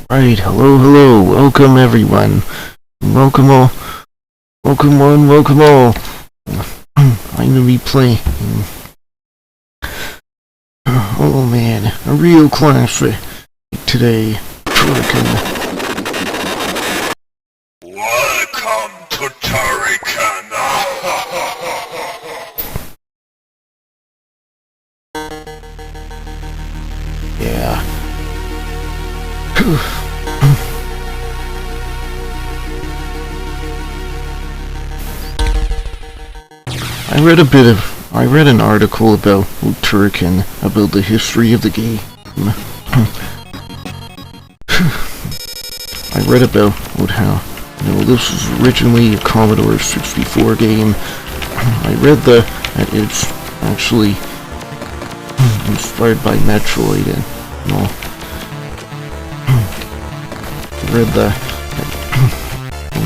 Right, hello, welcome everyone. Welcome all. Welcome one, welcome all. I'm gonna be playing. Oh man, a real classic today. Turrican. Welcome to Turrican! Yeah. I read an article about Turrican, about the history of the game. I read about how, this was originally a Commodore 64 game. I read that it's actually inspired by Metroid and all. I read that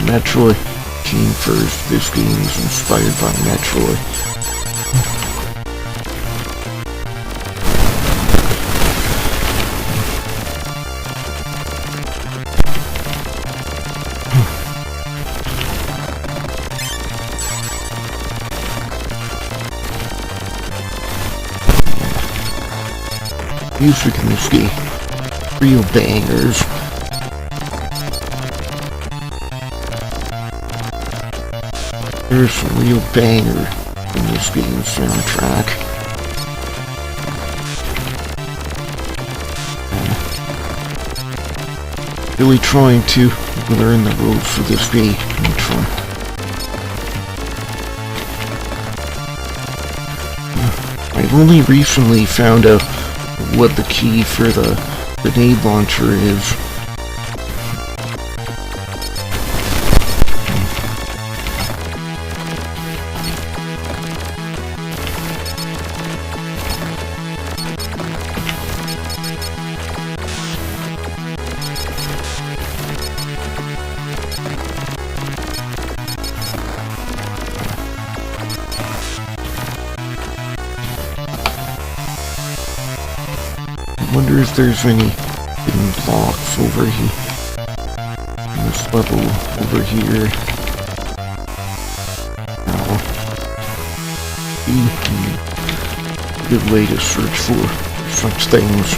Metroid came first. This game is inspired by Metroid. Music in this game, real bangers. There's some real banger in this game's soundtrack. Really trying to learn the rules for this game. I've only recently found out what the key for the grenade launcher is. I wonder if there's any hidden blocks over here. In this level over here. Now, a good way to search for such things.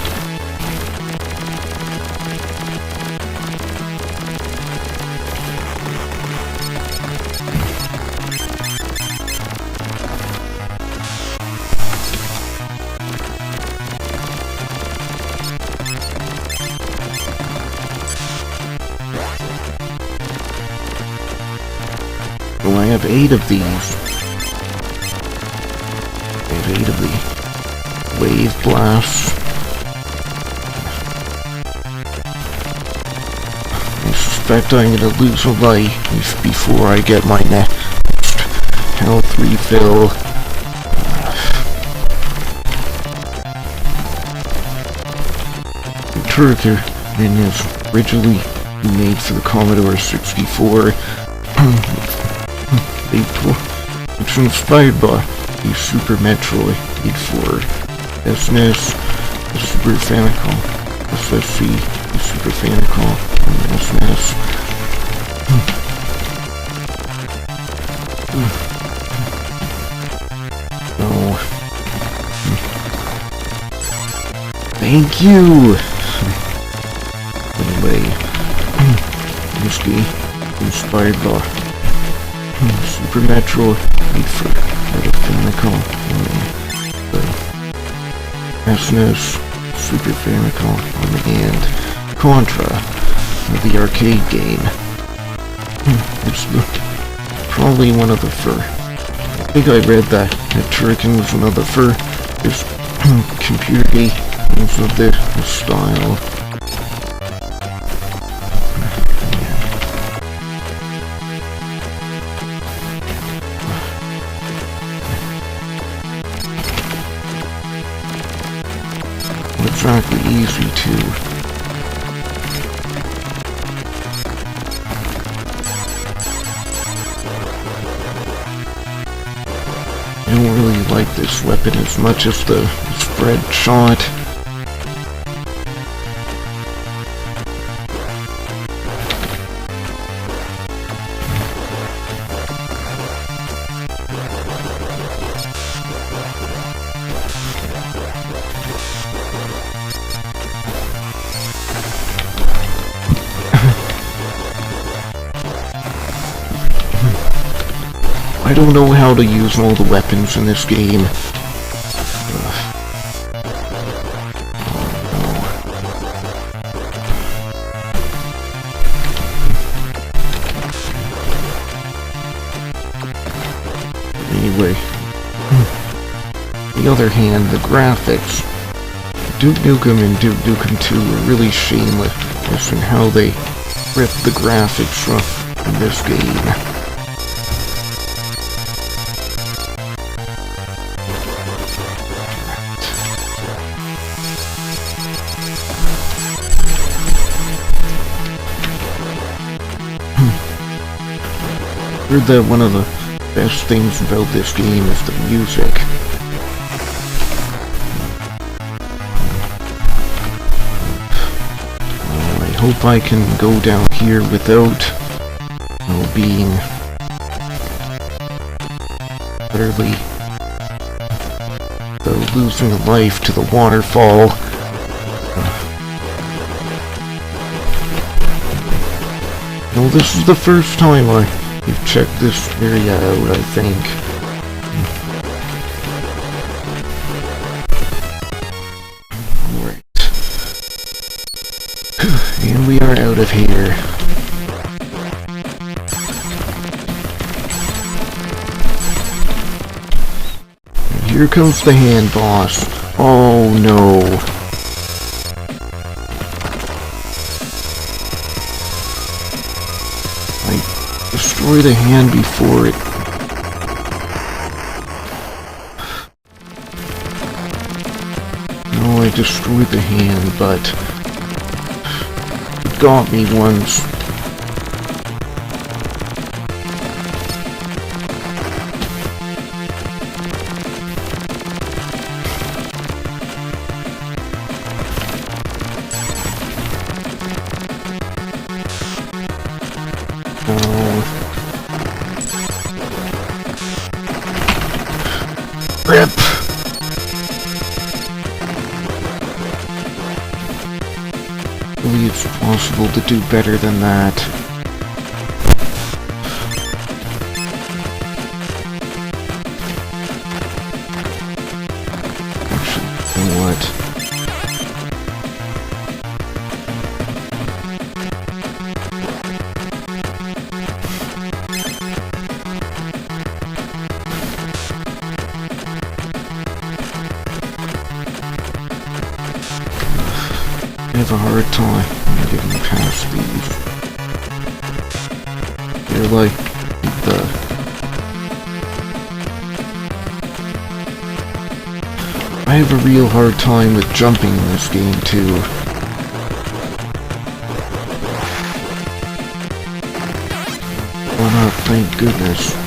Well, I have 8 of these. I have 8 of the wave blasts. I suspect I'm gonna lose a life before I get my next health refill. Turrican is originally made for the Commodore 64. It's inspired by the Super Metroid made for SNES, the Super Famicom, SSC, the Super Famicom, and the SNES. Oh. Thank you! Anyway, this game inspired by Super Metroid made for the Famicom, and the SNES, Super Famicom, and Contra, the arcade game. It's probably one of the first. I think I read that Turrican was one of the first computer games of this style. Exactly easy too. I don't really like this weapon as much as the spread shot. I don't know how to use all the weapons in this game. Anyway, on the other hand, the graphics, Duke Nukem and Duke Nukem 2 are really shameless in how they rip the graphics from this game. Heard that one of the best things about this game is the music. Well, I hope I can go down here without being utterly losing a life to the waterfall. No, this is the first time I've checked this area out, I think. Alright. And we are out of here. And here comes the hand boss. Oh no. Destroy the hand before it. No, I destroyed the hand, but it got me once. Rip! I believe it's possible to do better than that. Actually, you know what? I have a hard time getting past these. They're like I have a real hard time with jumping in this game too. Oh no, thank goodness.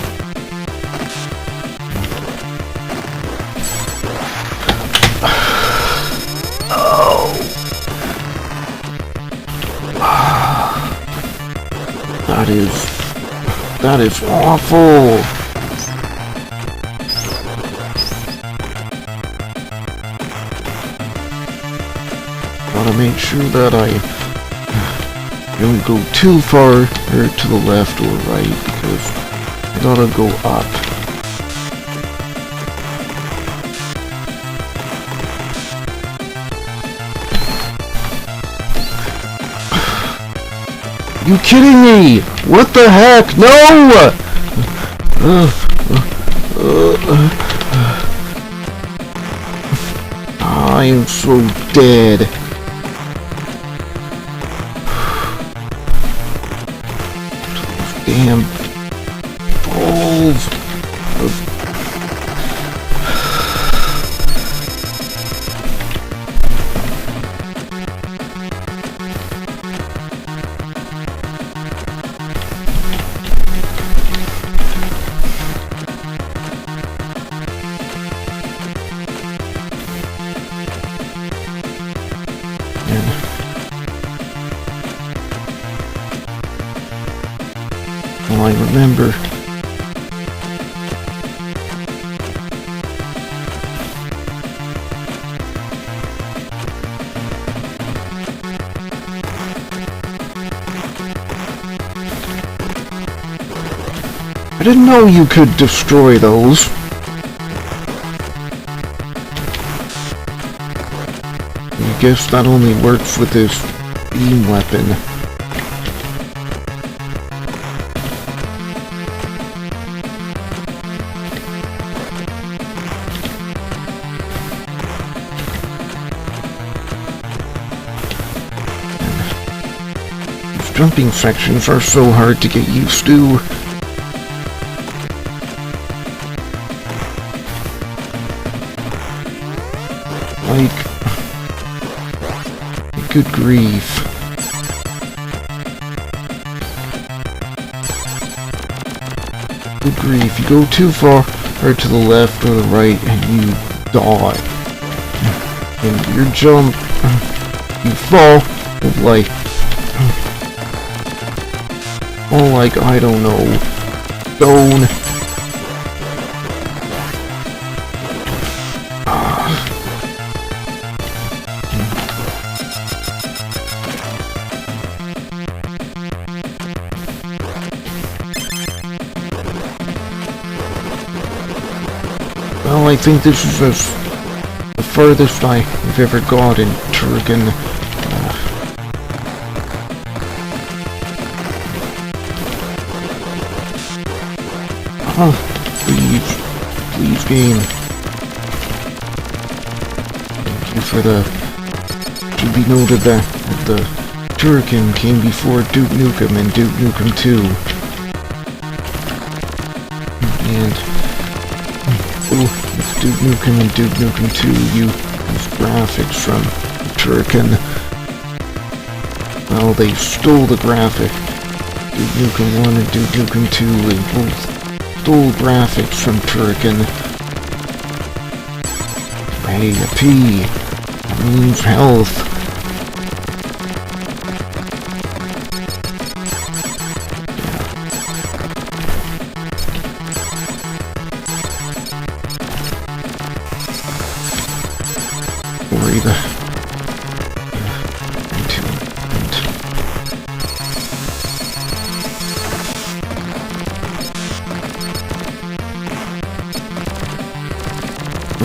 That is awful! Gotta make sure that I don't go too far or to the left or right, because I gotta go up. You kidding me? What the heck? No! I am so dead. Damn balls. Well, I remember. didn't know you could destroy those. I guess that only works with this beam weapon. These jumping sections are so hard to get used to. Like, good grief. Good grief, you go too far or to the left or the right and you die. And your jump, you fall like, oh, like, I don't know, stone. Well, I think this is the furthest I've ever got in Turrican. Please game. Thank you for the... Should be noted that the Turrican came before Duke Nukem and Duke Nukem 2. And... with Duke Nukem and Duke Nukem 2, you use graphics from Turrican. Well, they stole the graphic. Duke Nukem 1 and Duke Nukem 2, they both stole graphics from Turrican. Hey, a P. That means health.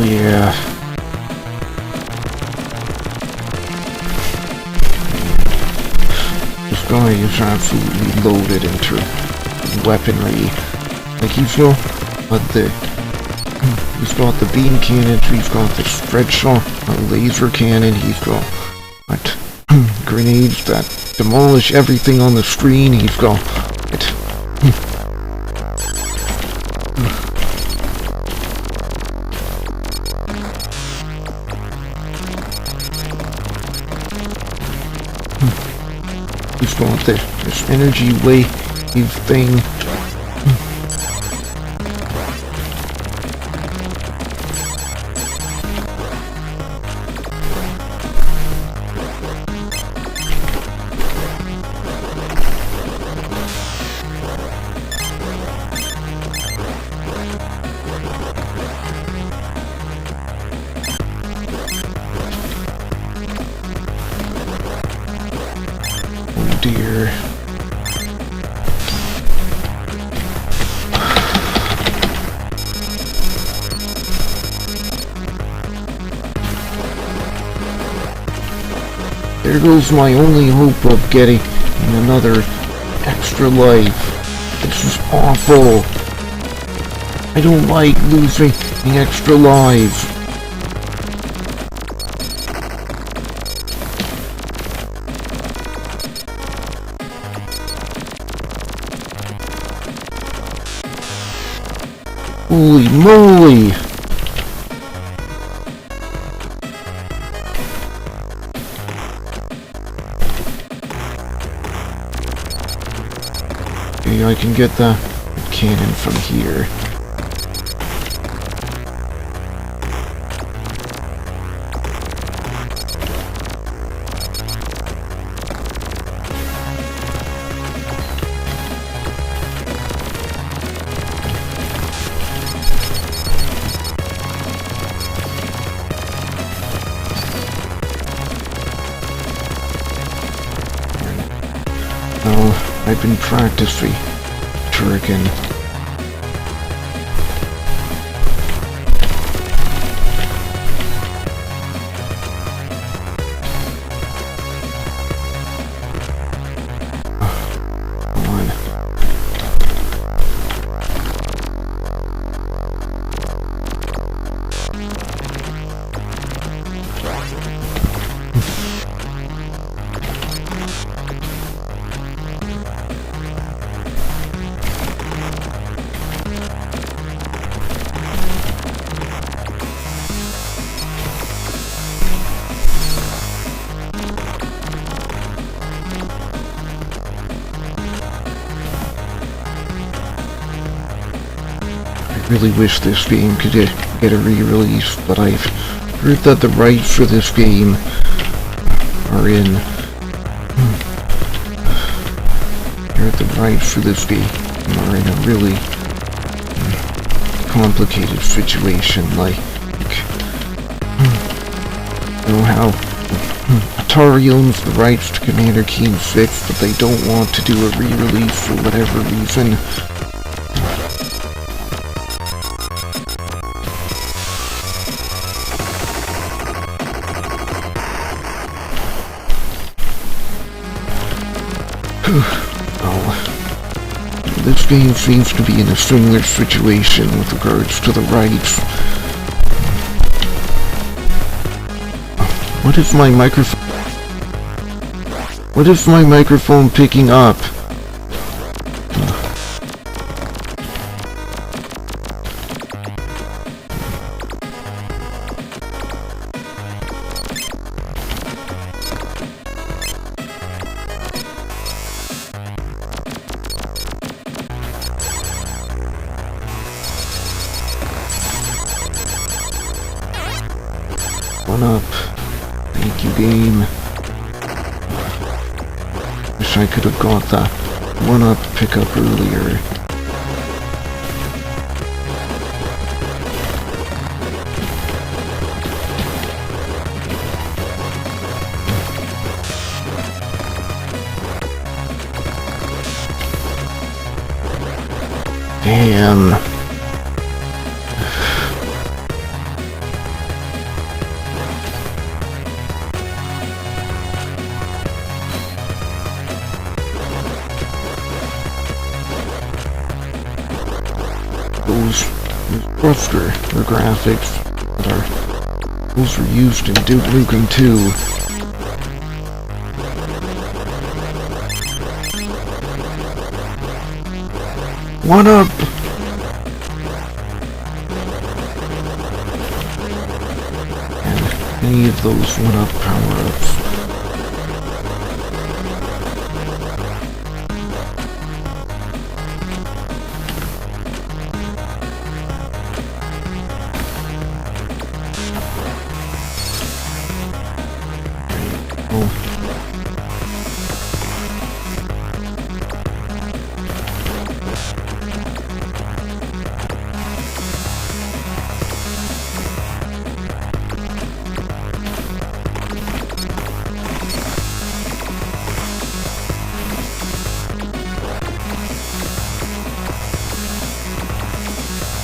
Yeah. This guy is absolutely loaded into weaponry. Like he's got the beam cannons, he's got the spread shot, a laser cannon, he's got grenades that demolish everything on the screen, he's got he's got this energy wave thing. Dear. There goes my only hope of getting another extra life. This is awful. I don't like losing the extra lives. Holy moly! Okay, I can get the cannon from here. I've been practicing Turrican. really wish this game could get a re-release, but I've heard that the rights for this game are in... a really complicated situation, like... You know how Atari owns the rights to Commander Keen 6, but they don't want to do a re-release for whatever reason. Well, this game seems to be in a similar situation with regards to the rights. What is my microphone? What is my microphone picking up? One up. Thank you, game. Wish I could have got that one-up pickup earlier. Damn. Those rougher graphics those were used in Duke Nukem 2. One up! And any of those one-up power-ups.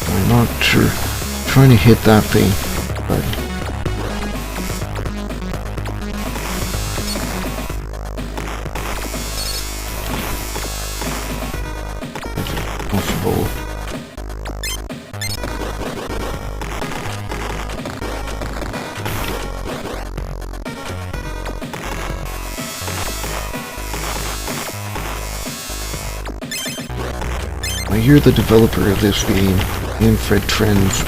I'm not sure. I'm trying to hit that thing, but it's possible. I hear the developer of this game, Infrared Trends,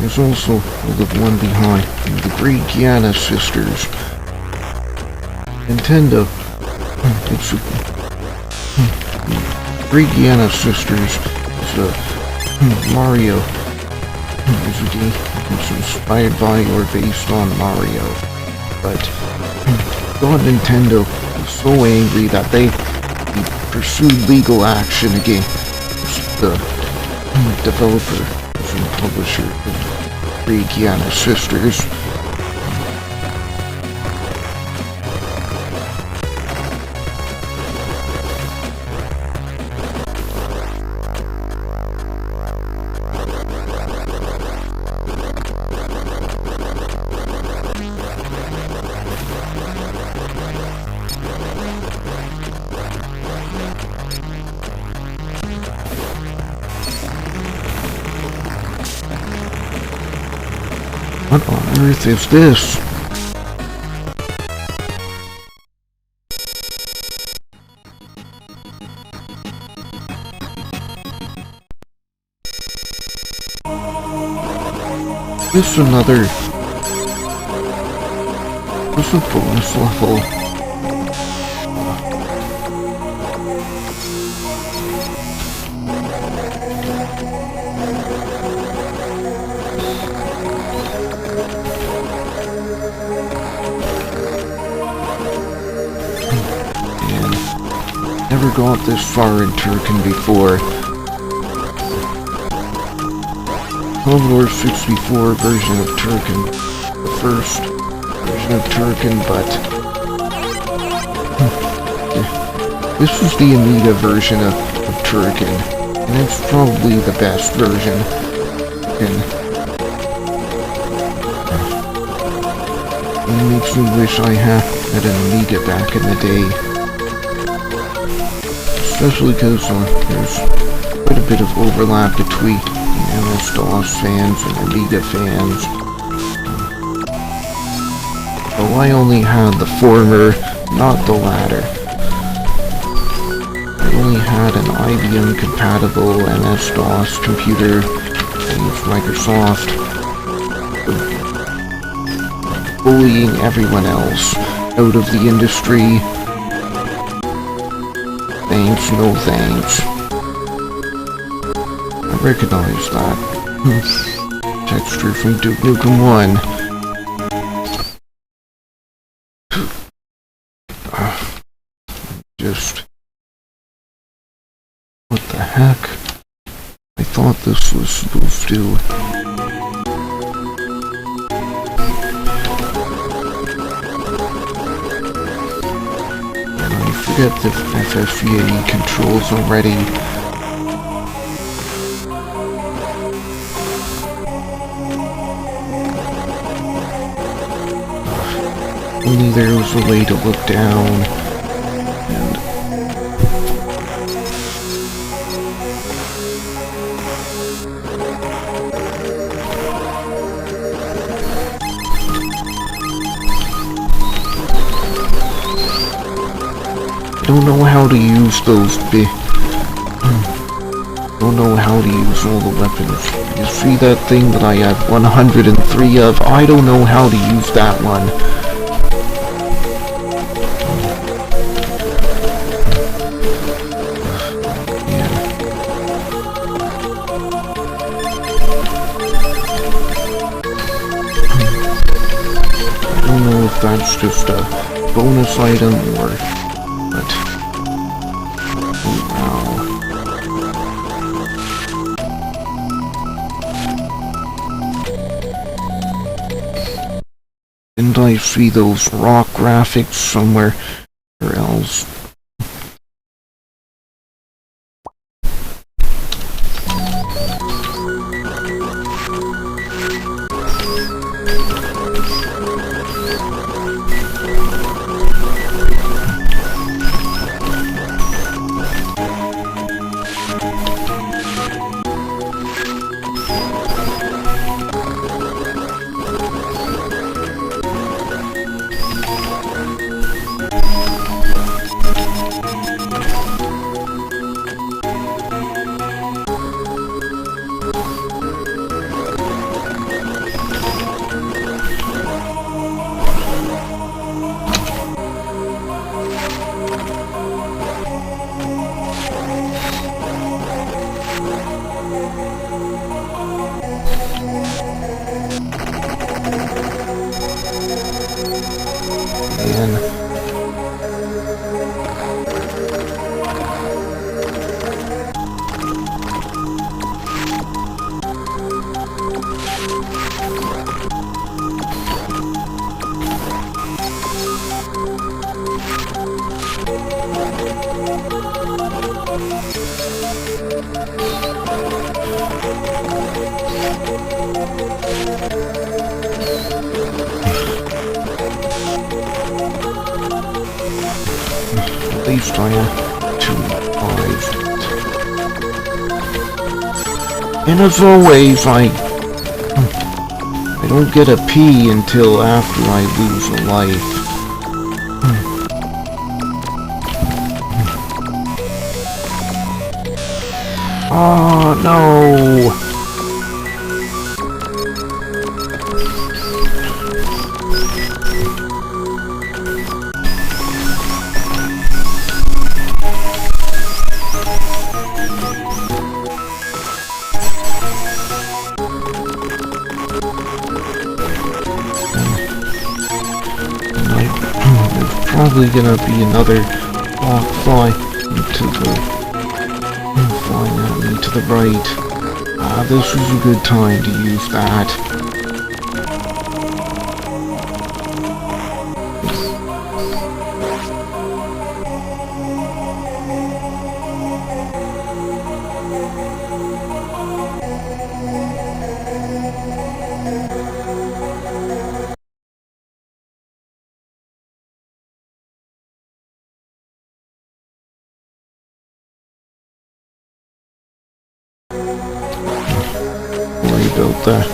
is also the one behind the Great Gianna Sisters. Nintendo. It's Great Gianna Sisters is a Mario. Is a game that's inspired by or based on Mario, but God, Nintendo was so angry that they pursued legal action against the developer and publisher of Great Gianna Sisters. What on earth is this? This another... This a bonus level. got this far in Turrican before. Commodore 64 version of Turrican. The first version of Turrican, but this was the Amiga version of Turrican, and it's probably the best version. And it makes me wish I had an Amiga back in the day. Especially because there's quite a bit of overlap between MS-DOS fans and Amiga fans. Though I only had the former, not the latter. I only had an IBM compatible MS-DOS computer. I used Microsoft. Bullying everyone else out of the industry. Thanks, no thanks. I recognize that. Texture from Duke Nukem 1. Just... what the heck? I thought this was supposed to... Get the FFVAE controls already. Only there was a way to look down, and I don't know how to use those don't know how to use all the weapons. You see that thing that I have 103 of? I don't know how to use that one. Yeah. I don't know if that's just a bonus item or... but... oh wow. Didn't I see those rock graphics somewhere else? At least I am 2 5. And as always, I don't get a P until after I lose a life. Oh no! There's probably gonna be another block fly. to the flying at me to the right. This was a good time to use that. Worry about that.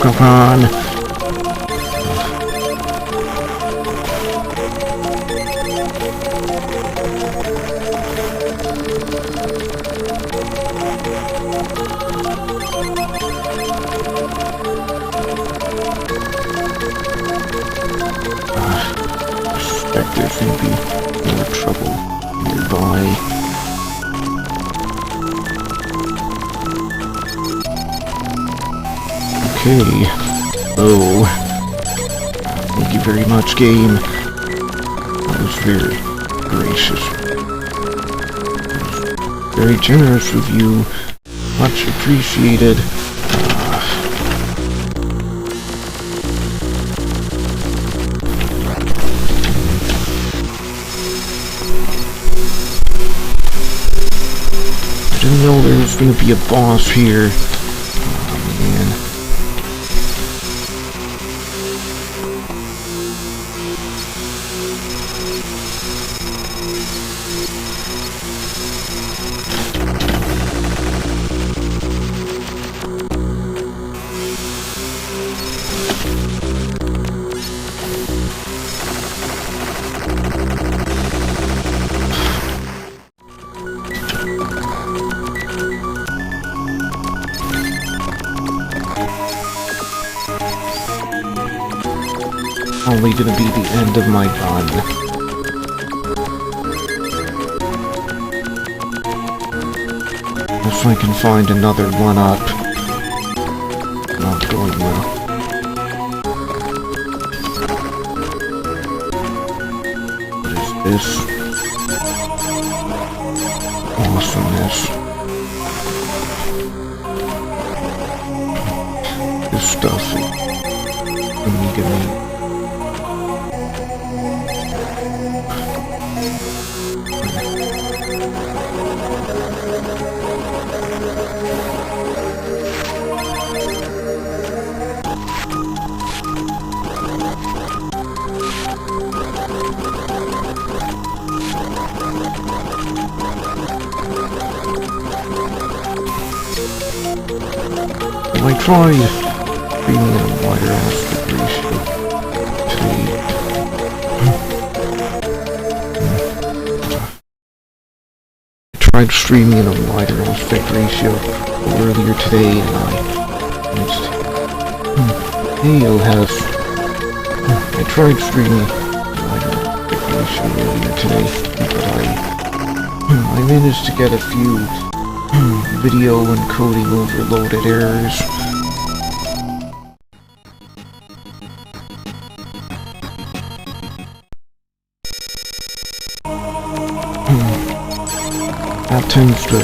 Come on. I suspect there's gonna be more trouble nearby. Okay. Oh. Thank you very much, game. That was very gracious. Very generous of you. Much appreciated. I didn't know there was going to be a boss here. Oh, man. Only gonna be the end of my run. If I can find another one-up. Not going well. What is this? Awesomeness. This stuff is Amiga Monday. I tried streaming at a wider aspect ratio today. I tried streaming in a wider aspect ratio earlier today, and I tried streaming a wider aspect ratio earlier today, but I managed to get a few video encoding overloaded errors. That tends to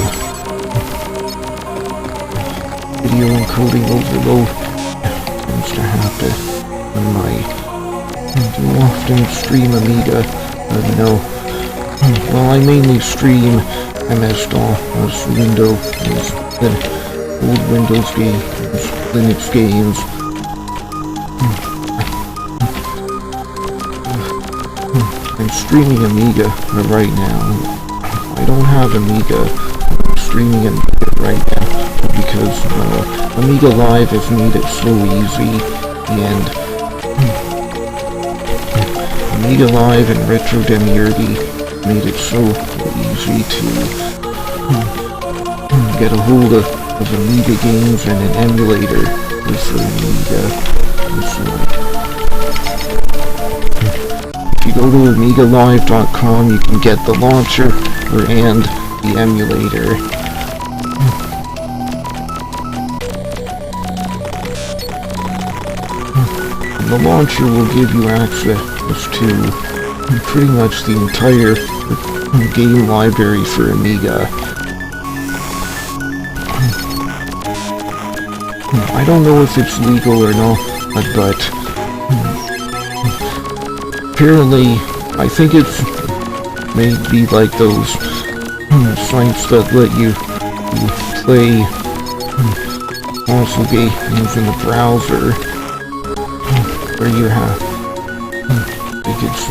video encoding overload tends to happen when I do often stream Amiga. Well, I mainly stream MS-DOS, Windows, and old Windows games, Linux games. I'm streaming Amiga right now. I don't have Amiga. I'm streaming Amiga right now because Amiga Live has made it so easy, and Amiga Live and Retro Demiurge made it so easy to get a hold of Amiga games and an emulator for Amiga. And so, if you go to AmigaLive.com, you can get the launcher and the emulator. And the launcher will give you access to pretty much the entire game library for Amiga. I don't know if it's legal or not, but apparently I think it's maybe like those sites that let you play console games in the browser, where you have, I think it's,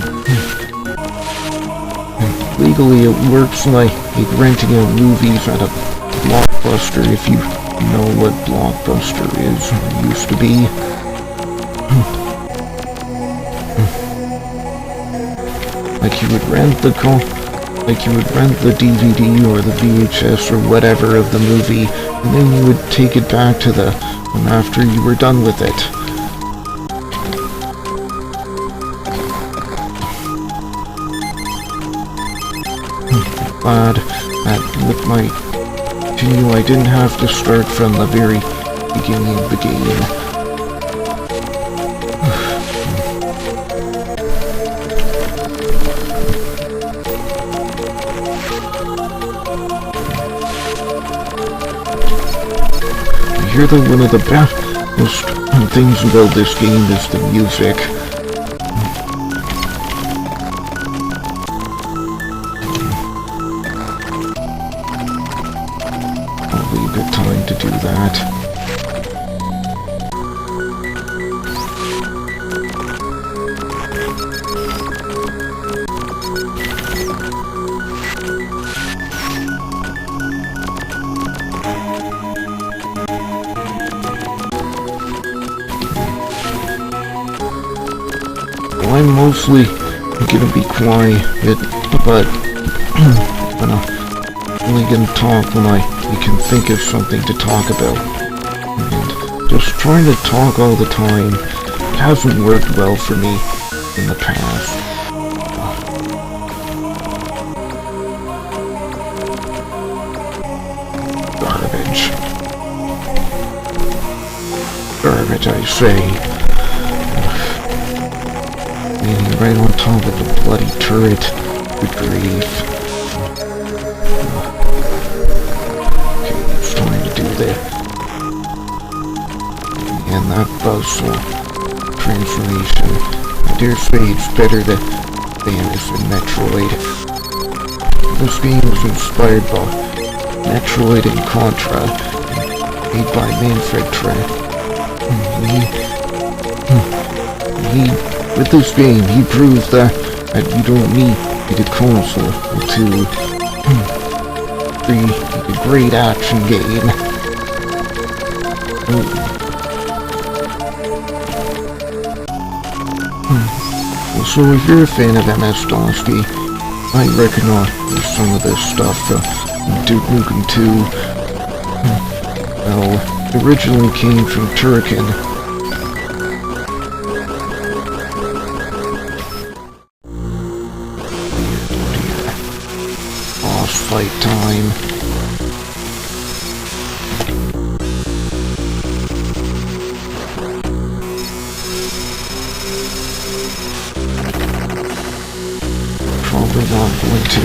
legally it works like renting out movies at a Blockbuster, if you know what Blockbuster is, or used to be. Like you would rent the DVD or the VHS or whatever of the movie, and then you would take it back to them after you were done with it. Glad that with my continue I didn't have to start from the very beginning of the game. I hear that one of the best things about this game is the music. I'll leave it time to do that. I'm mostly gonna be quiet, but I'm only gonna talk when I can think of something to talk about. And just trying to talk all the time hasn't worked well for me in the past. Garbage, I say. Leaning right on top of the bloody turret. Good grief. Okay, it's time to do that. And that buzzsaw transformation. I dare say it's better than Samus and Metroid. This game was inspired by Metroid and Contra, made by Manfred Trent. With this game, he proves that you don't need a console to be a great action game. So if you're a fan of MS-DOS, I recognize some of this stuff. Duke Nukem 2, well, it originally came from Turrican. Fight time. Probably not going to.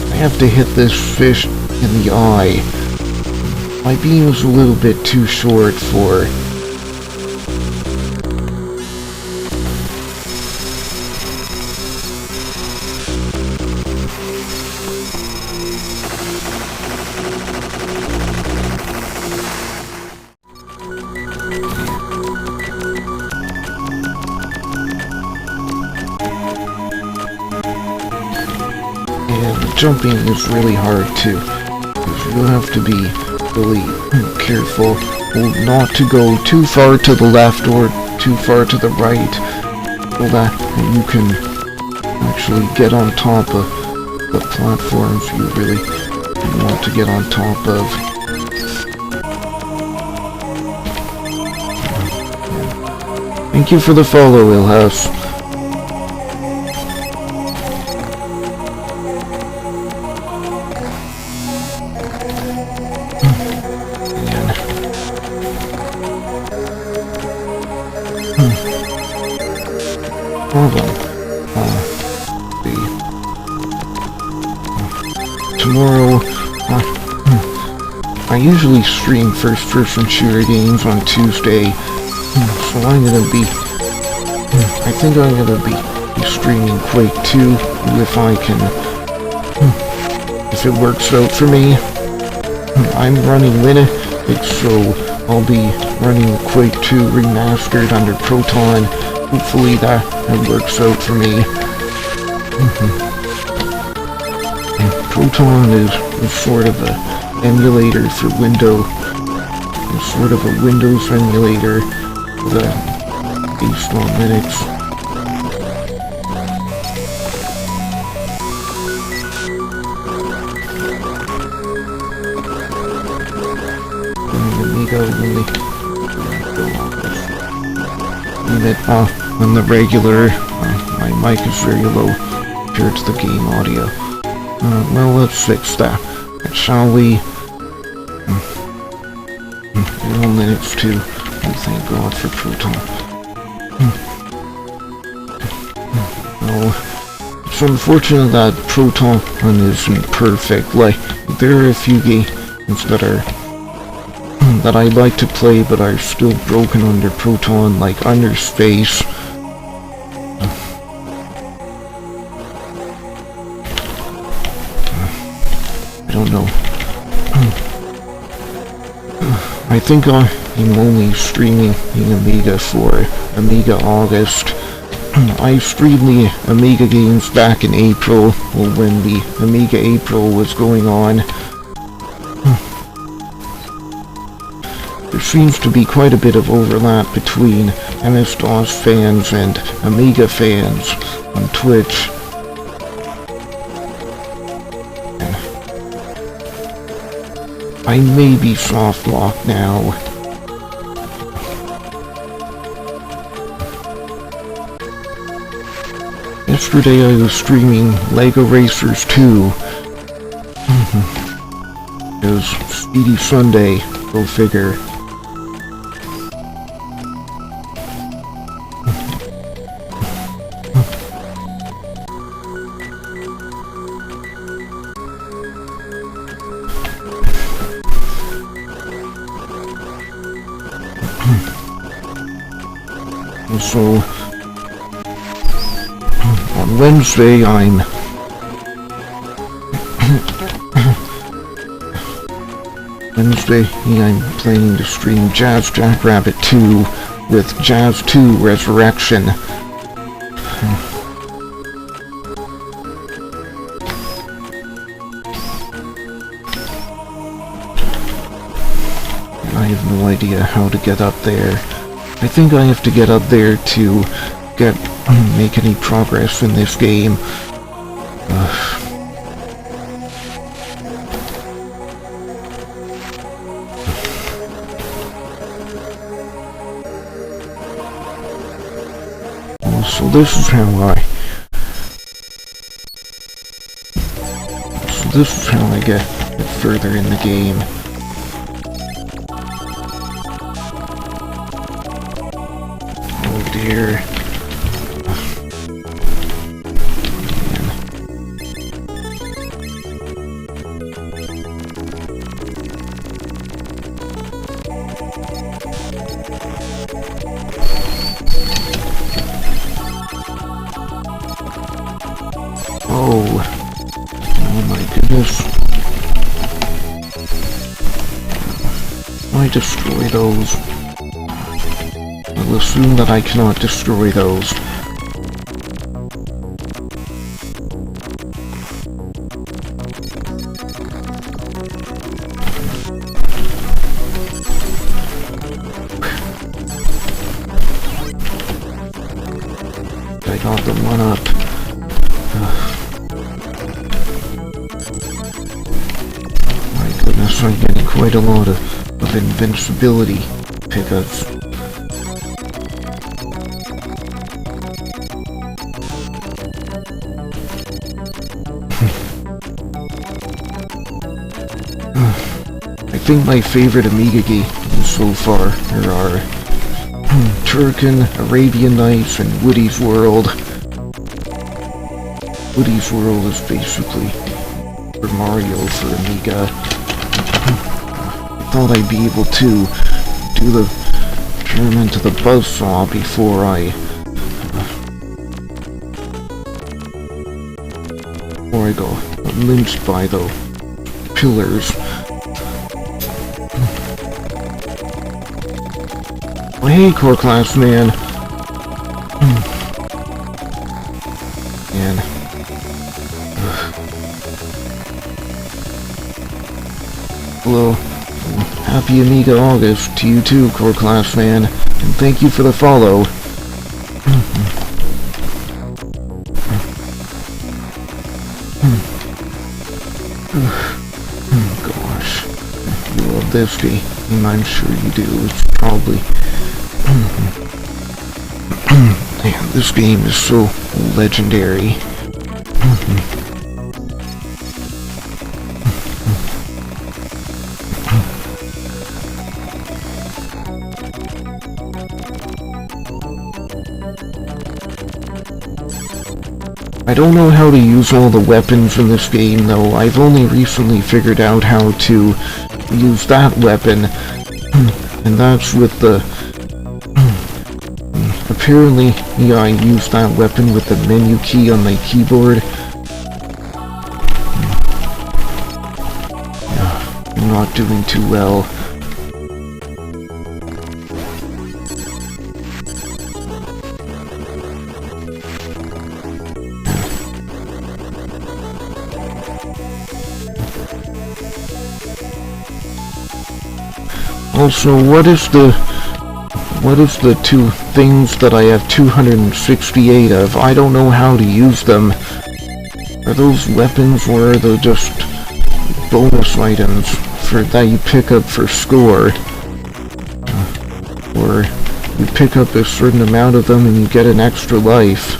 I have to hit this fish in the eye. My beam is a little bit too short for... jumping is really hard too. You have to be really careful not to go too far to the left or too far to the right, so that you can actually get on top of the platforms you really want to get on top of. Thank you for the follow, Ilhouse. Tomorrow, I usually stream first-person shooter games on Tuesday, so I think I'm gonna be streaming Quake 2 if it works out for me. I'm running Linux, so I'll be running Quake 2 remastered under Proton. Hopefully that works out for me. Proton is sort of an emulator for Windows. It's sort of a Windows emulator based on Linux. Amiga Monday. On the regular, my mic is very low compared to the game audio. Well, let's fix that, shall we? And on Linux too. Thank God for Proton. Well, it's unfortunate that Proton isn't perfect. Like, there are a few games that I like to play but are still broken under Proton, like Under Space. I don't know. I think I'm only streaming in Amiga for Amiga August. I streamed the Amiga games back in April, when the Amiga April was going on. There seems to be quite a bit of overlap between MS-DOS fans and Amiga fans on Twitch. I may be soft locked now. Yesterday I was streaming LEGO Racers 2. It was Speedy Sunday, go figure. So, on Wednesday I'm planning to stream Jazz Jackrabbit 2 with Jazz 2 Resurrection. I have no idea how to get up there. I think I have to get up there to make any progress in this game. So this is how I get further in the game. Dear. Oh my goodness. Why destroy those? I'll assume that I cannot destroy those. got the one up. My goodness, I'm getting quite a lot of invincibility pickups. I think my favorite Amiga games so far are Turrican, Arabian Nights, and Woody's World. Woody's World is basically Super Mario for Amiga. I thought I'd be able to do the turn into the buzzsaw before I got lynched by the pillars. Oh, hey, core class man. Man. Hello. Happy Amiga August to you too, core class man. And thank you for the follow. Gosh. You love this game. I'm sure you do. It's probably... Man, this game is so legendary. I don't know how to use all the weapons in this game, though. I've only recently figured out how to use that weapon, and that's with the... Apparently, yeah, I use that weapon with the menu key on my keyboard. Yeah, I'm not doing too well. Also, what is the two things that I have 268 of? I don't know how to use them. Are those weapons or are they just bonus items that you pick up for score? Or you pick up a certain amount of them and you get an extra life.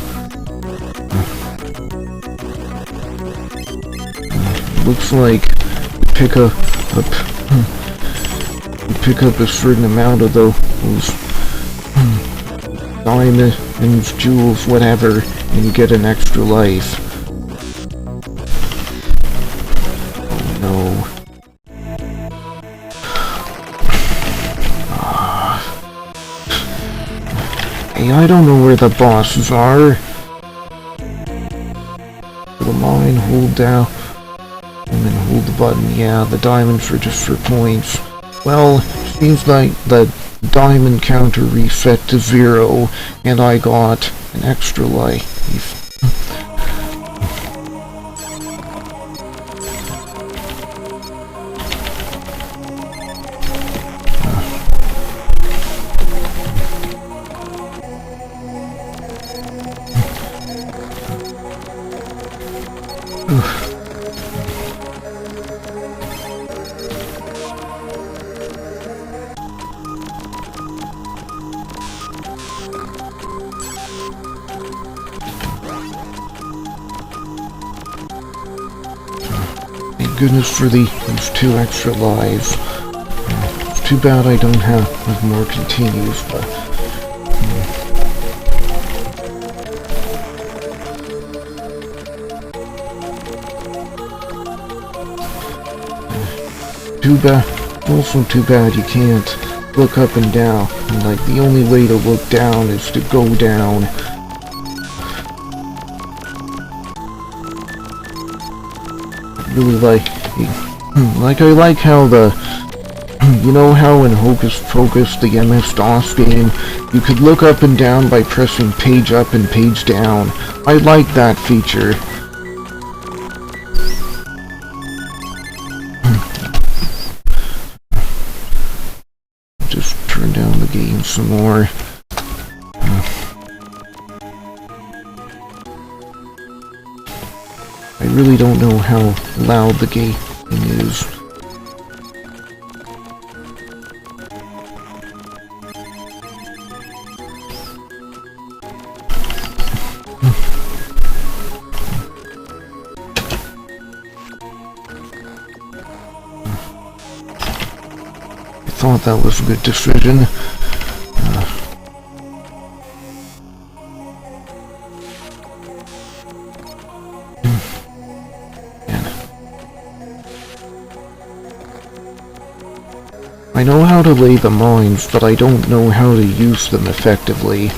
Looks like you pick up a certain amount of those diamonds, jewels, whatever, and you get an extra life. Oh no. Hey, I don't know where the bosses are. The mine, hold down, and then hold the button. Yeah, the diamonds are just for points. Well, seems like the diamond counter reset to 0, and I got an extra life. Goodness for these 2 extra lives. It's too bad I don't have more continues, but... Too bad. Also too bad you can't look up and down. And, like, the only way to look down is to go down. Really like I like how you know how in Hocus Pocus, the MS-DOS game, you could look up and down by pressing page up and page down. I like that feature. Just turn down the game some more. really don't know how loud the game is. I thought that was a good decision. I know how to lay the mines, but I don't know how to use them effectively.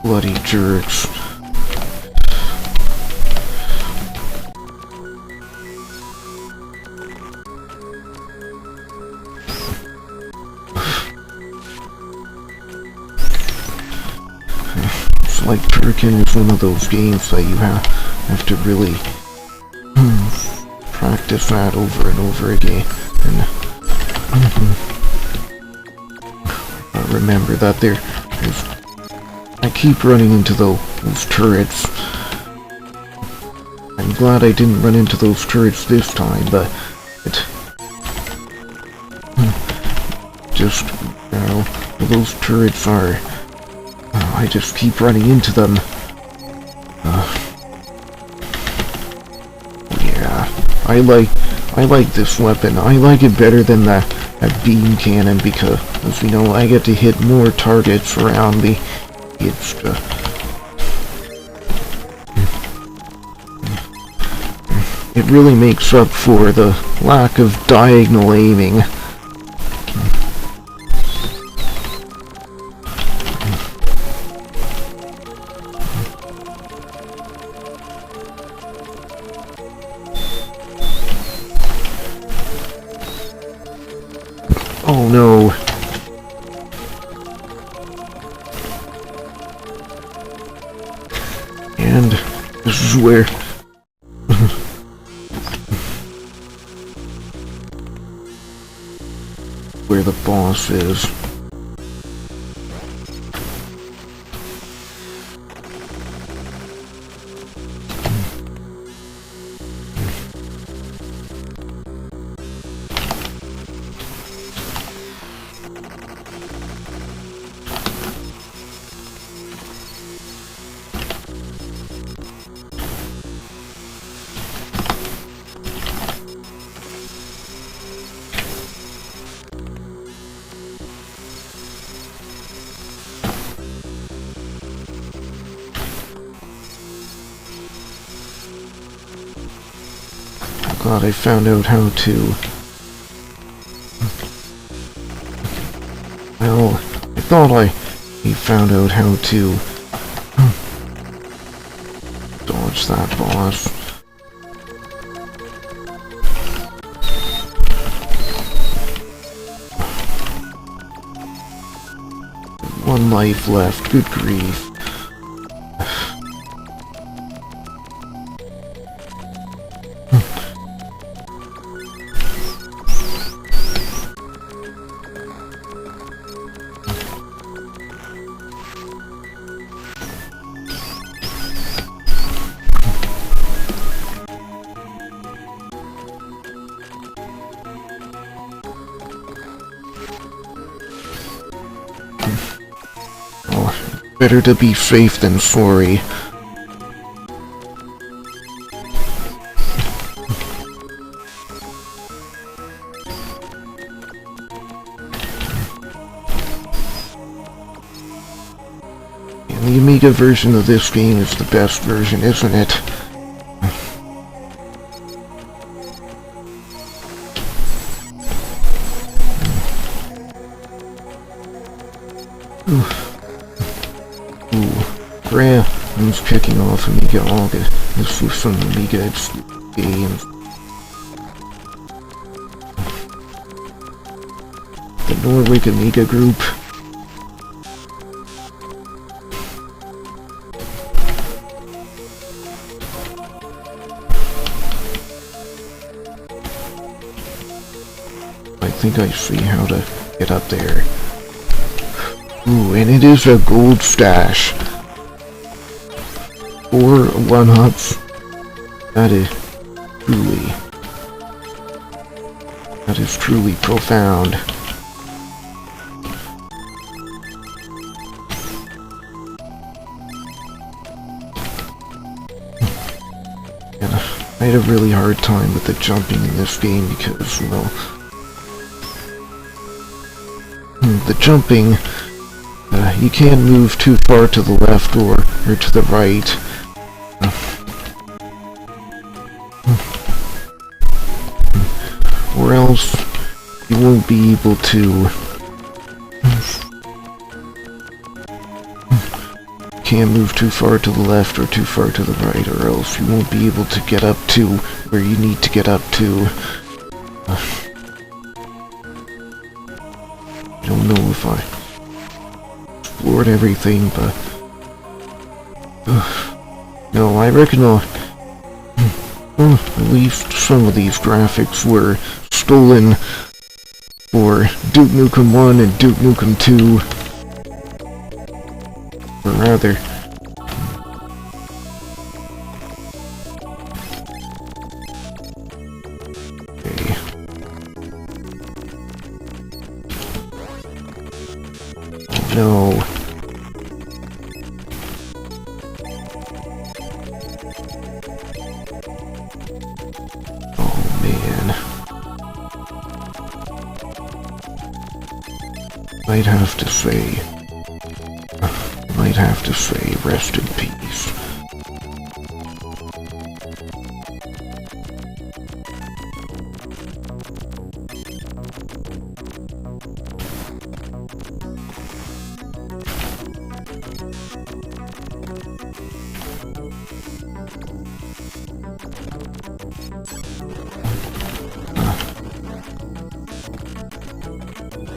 Bloody jerks. It's like Turrican is one of those games that you have to really practice that over and over again. And I remember that I keep running into those turrets. I'm glad I didn't run into those turrets this time, but just, you know, those turrets are, I just keep running into them. Yeah, I like this weapon. I like it better than that beam cannon because, as you know, I get to hit more targets around me. It really makes up for the lack of diagonal aiming. Oh no. And this is where the boss is. Glad I found out how to... Well, I thought I found out how to dodge that boss. One life left, good grief. Better to be safe than sorry. And the Amiga version of this game is the best version, isn't it? Ooh, I was checking off Amiga August. This was some Amiga games. The Norwich Amiga group. I think I see how to get up there. Ooh, and it is a gold stash. 4 1-ups. That is truly profound. And I had a really hard time with the jumping in this game because, well, the jumping, you can't move too far to the left or to the right. Or else you won't be able to. Can't move too far to the left or too far to the right, or else you won't be able to get up to where you need to get up to. I don't know if I explored everything, but no, I reckon at least some of these graphics were stolen for Duke Nukem 1 and Duke Nukem 2. Or rather, okay. Oh no. Oh man. I'd have to say rest in peace.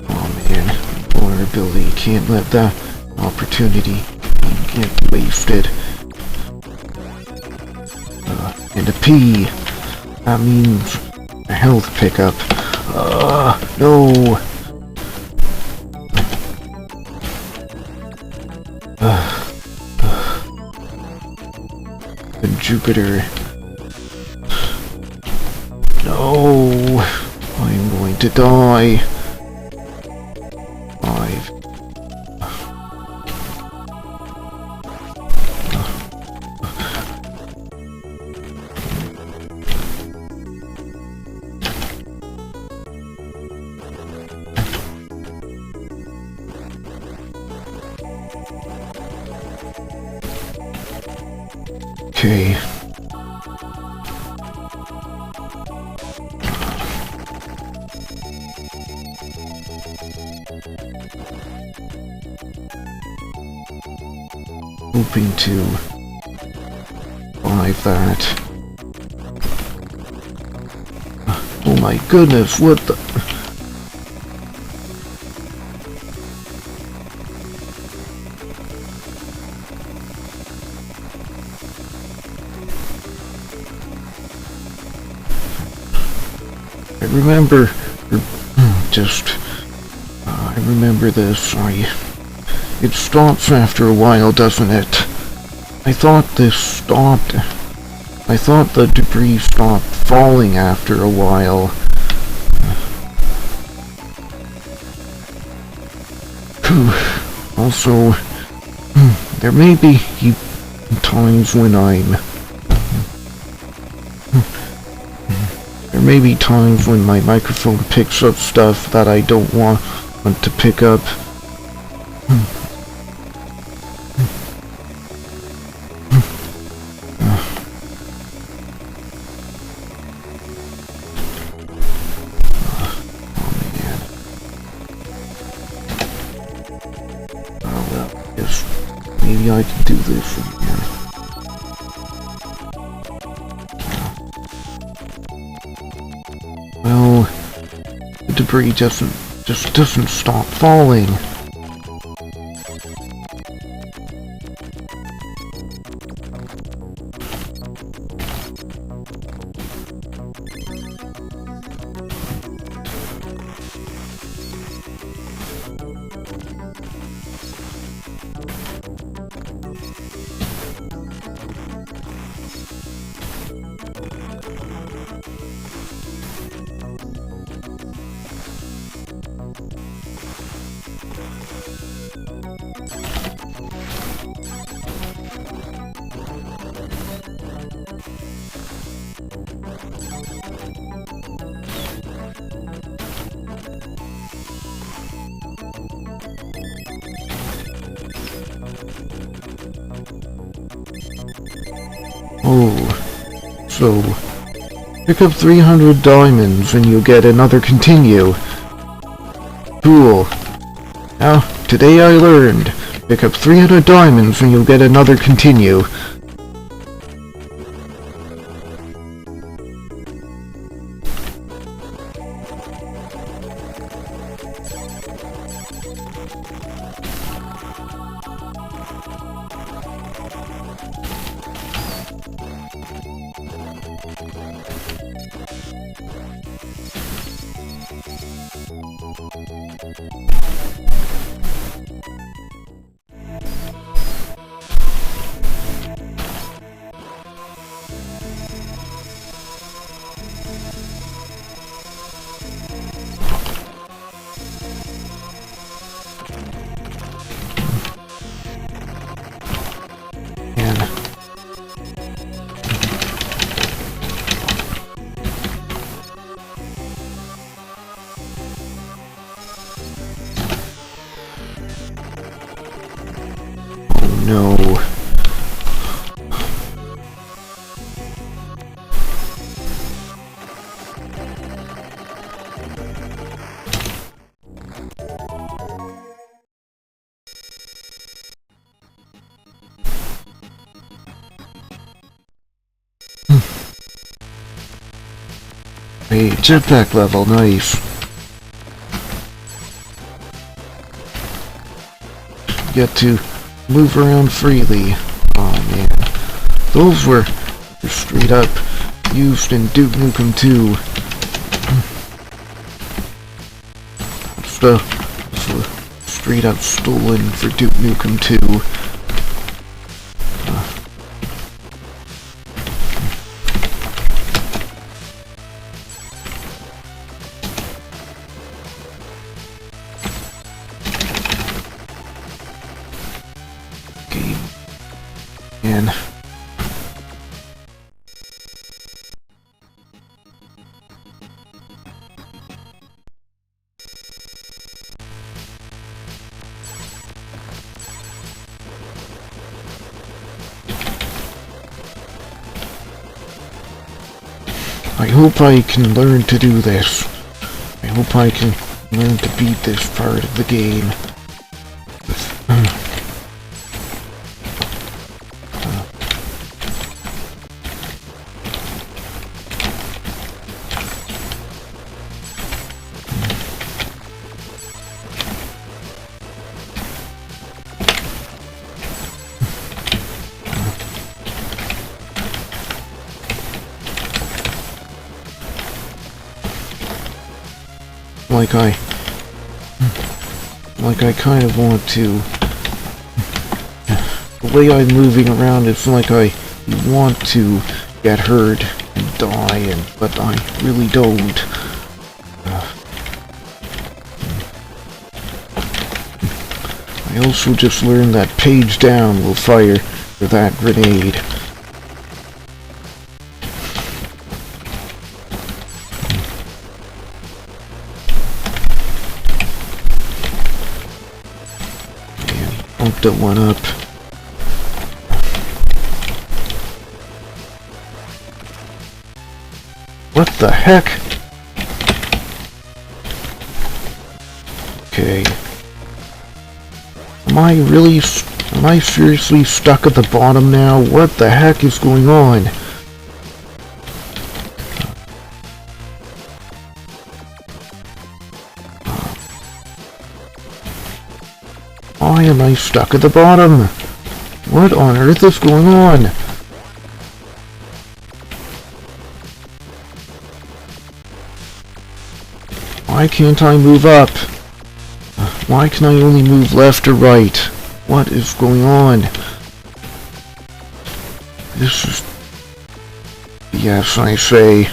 Oh man, vulnerability, can't let that opportunity get wasted. And a P, that means a health pickup. No! And Jupiter. No! I'm going to die. 5. Okay. Hoping to survive that. Oh my goodness, what the... I remember, I remember this. It stops after a while, doesn't it? I thought this stopped. I thought the debris stopped falling after a while. Also, there may be times when There may be times when my microphone picks up stuff that I don't want to pick up. maybe I can do this from here. Well, the debris just doesn't stop falling. Oh, so pick up 300 diamonds and you'll get another continue. Cool. Now, today I learned, pick up 300 diamonds and you'll get another continue. No. Hey, jetpack level, nice. Get to move around freely. Oh man. Those were straight up used in Duke Nukem 2. Stuff straight up stolen for Duke Nukem 2. And I hope I can learn to do this. I hope I can learn to beat this part of the game. Like I kind of want to. The way I'm moving around, it's like I want to get hurt and die, but I really don't. I also just learned that page down will fire for that grenade. Bumped that one up. What the heck? Okay. Am I really Am I seriously stuck at the bottom now? What the heck is going on? Why am I stuck at the bottom? What on earth is going on? Why can't I move up? Why can I only move left or right? What is going on? This is... Yes, I say.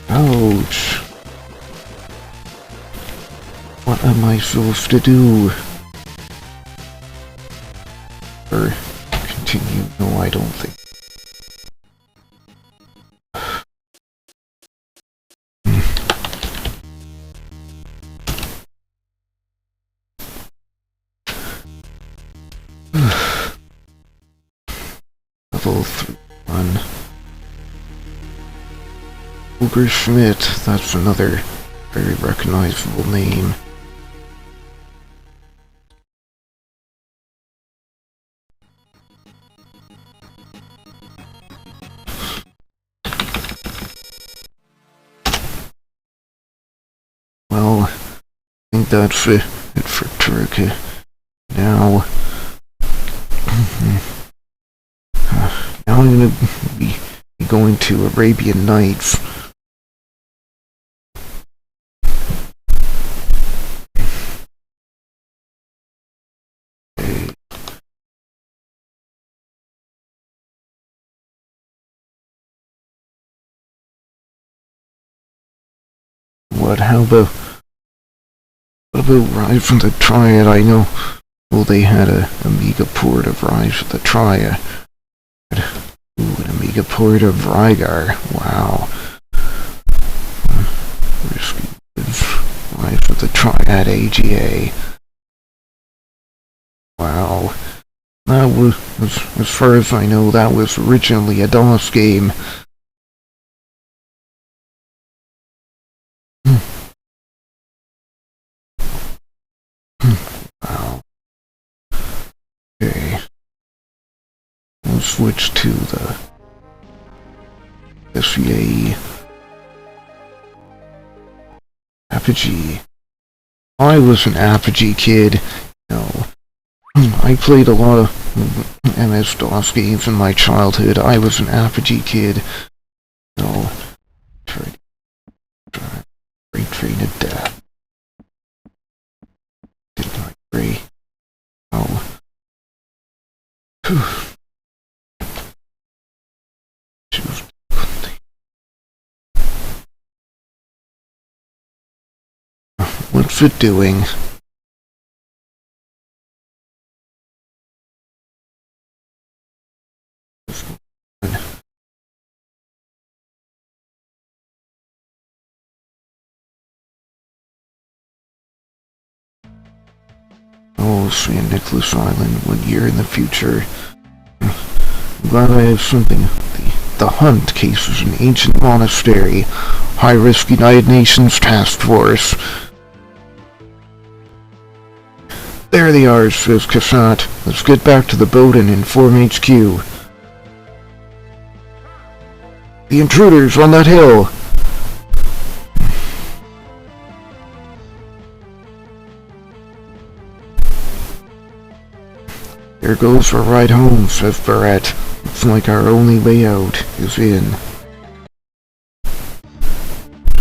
Ouch. What am I supposed to do? Or continue? No, I don't think. Level 3-1. Ogre Schmidt, that's another very recognizable name. Well, I think that's it for Turrican. Now, now I'm gonna be going to Arabian Nights. How about Rise from the Triad? I know, well, they had a Amiga port of Rise of the Triad. Ooh, an Amiga port of Rygar. Wow. Risky with Rise of the Triad AGA. Wow. That was, as far as I know, that was originally a DOS game. Wow. Okay. We'll switch to the SVA Apogee. I was an Apogee kid. You know, I played a lot of MS-DOS games in my childhood. I was an Apogee kid. You know, Great Train of Death. Did not agree. Oh. What's it doing? Oh, St. Nicholas Island, 1 year in the future. I'm glad I have something. The Hunt case is an ancient monastery. High-risk United Nations Task Force. There they are, says Cassat. Let's get back to the boat and inform HQ. The intruders on that hill! There goes our ride home, says Barrett. Looks like our only way out is in.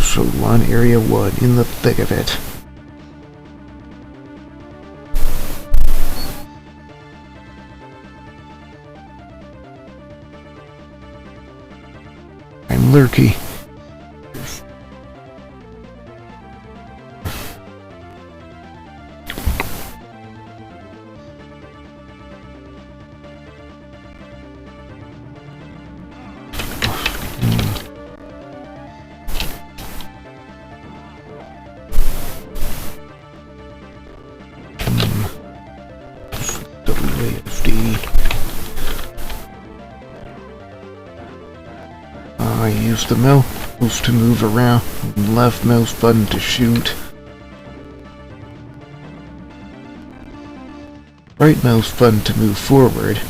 So on Area 1, in the thick of it. I'm Lurky. WASD. I use the mouse to move around, left mouse button to shoot, right mouse button to move forward.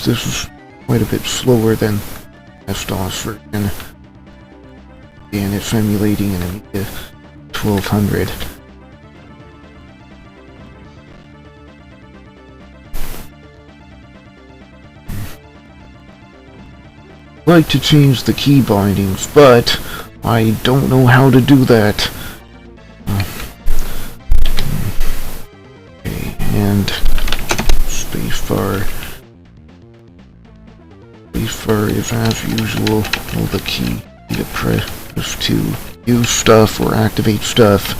This is quite a bit slower than MS-DOS version, and it's emulating an Amiga 1200. I'd like to change the key bindings, but I don't know how to do that. Okay, and spacebar. Spacebar is as usual the key you press to use stuff or activate stuff.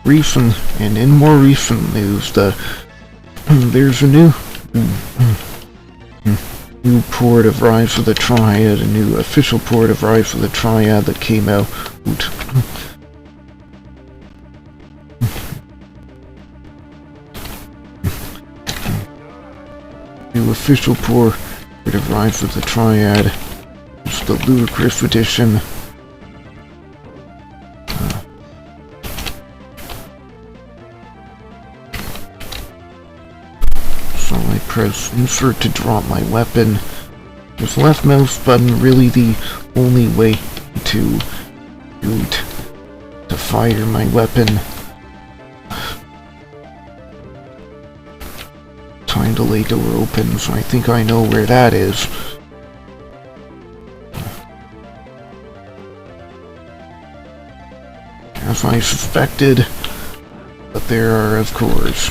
Recent and in more recent news, there's a new port of Rise of the Triad, a new official port of Rise of the Triad that came out. New official port of Rise of the Triad. It's the Ludicrous Edition. So I press insert to drop my weapon. Is left mouse button really the only way to shoot, to fire my weapon? Time delay door open, so I think I know where that is. As I suspected, but there are, of course,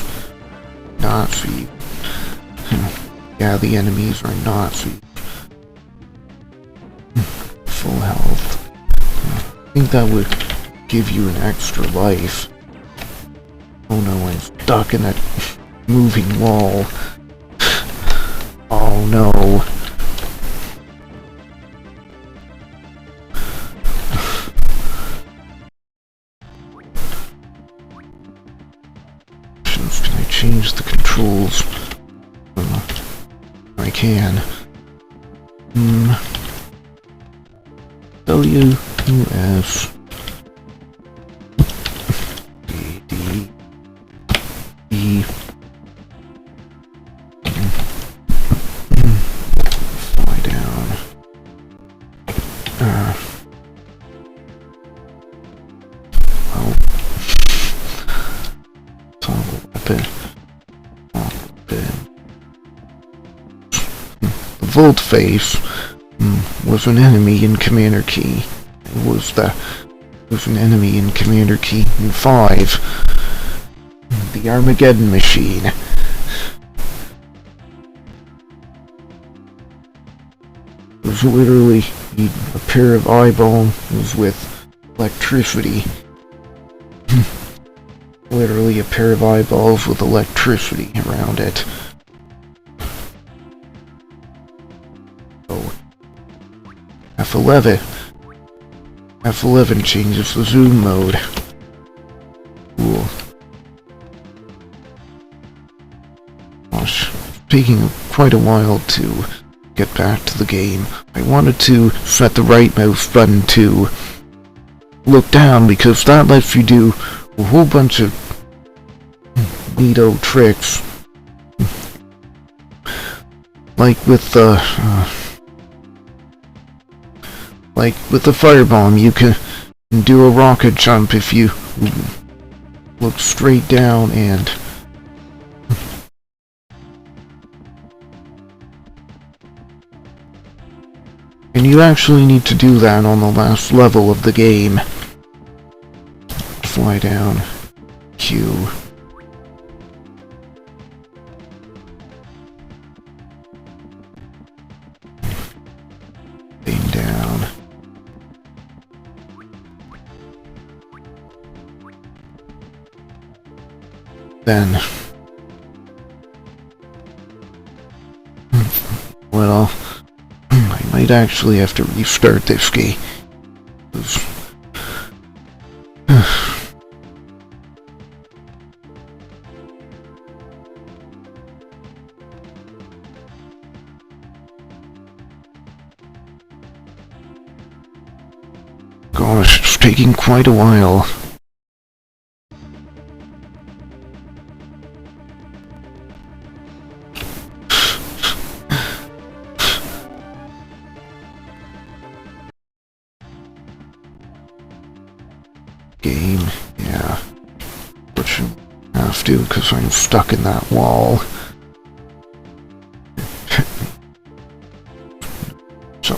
Nazis. Yeah, the enemies are Nazis. Full health. I think that would give you an extra life. Oh no, I'm stuck in that moving wall. Oh no. Can I change the controls? I can. WS D E fly down. Well, toggle weapon. The Volt Face was an enemy in Commander Key. It was an enemy in Commander Key in 5. The Armageddon Machine. It was literally a pair of eyeballs with electricity. Literally a pair of eyeballs with electricity around it. F11. F11 changes the zoom mode. Cool. Gosh, it's taking quite a while to get back to the game. I wanted to set the right mouse button to look down because that lets you do a whole bunch of neato tricks. Like with the firebomb, you can do a rocket jump if you look straight down and you actually need to do that on the last level of the game. Fly down. Q. Aim down. Then, well, I might actually have to restart this game. gosh, it's taking quite a while. Game, yeah. But you have to, because I'm stuck in that wall. So...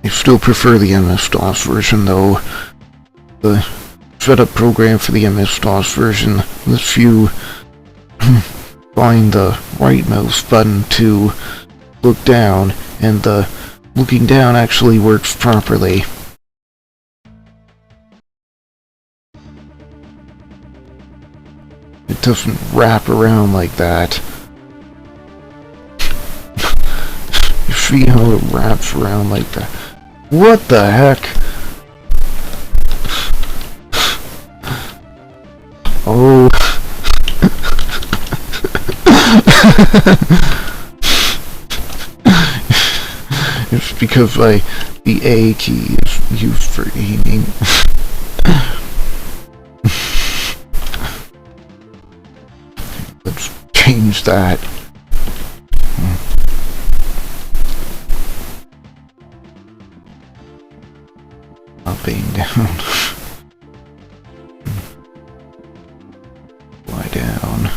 I still prefer the MS-DOS version, though. The setup program for the MS-DOS version lets you find the right mouse button to look down, and the looking down actually works properly. It doesn't wrap around like that. You see how it wraps around like that? What the heck? Oh. It's because the A key is used for aiming. Let's change that. Up and down. Lie down.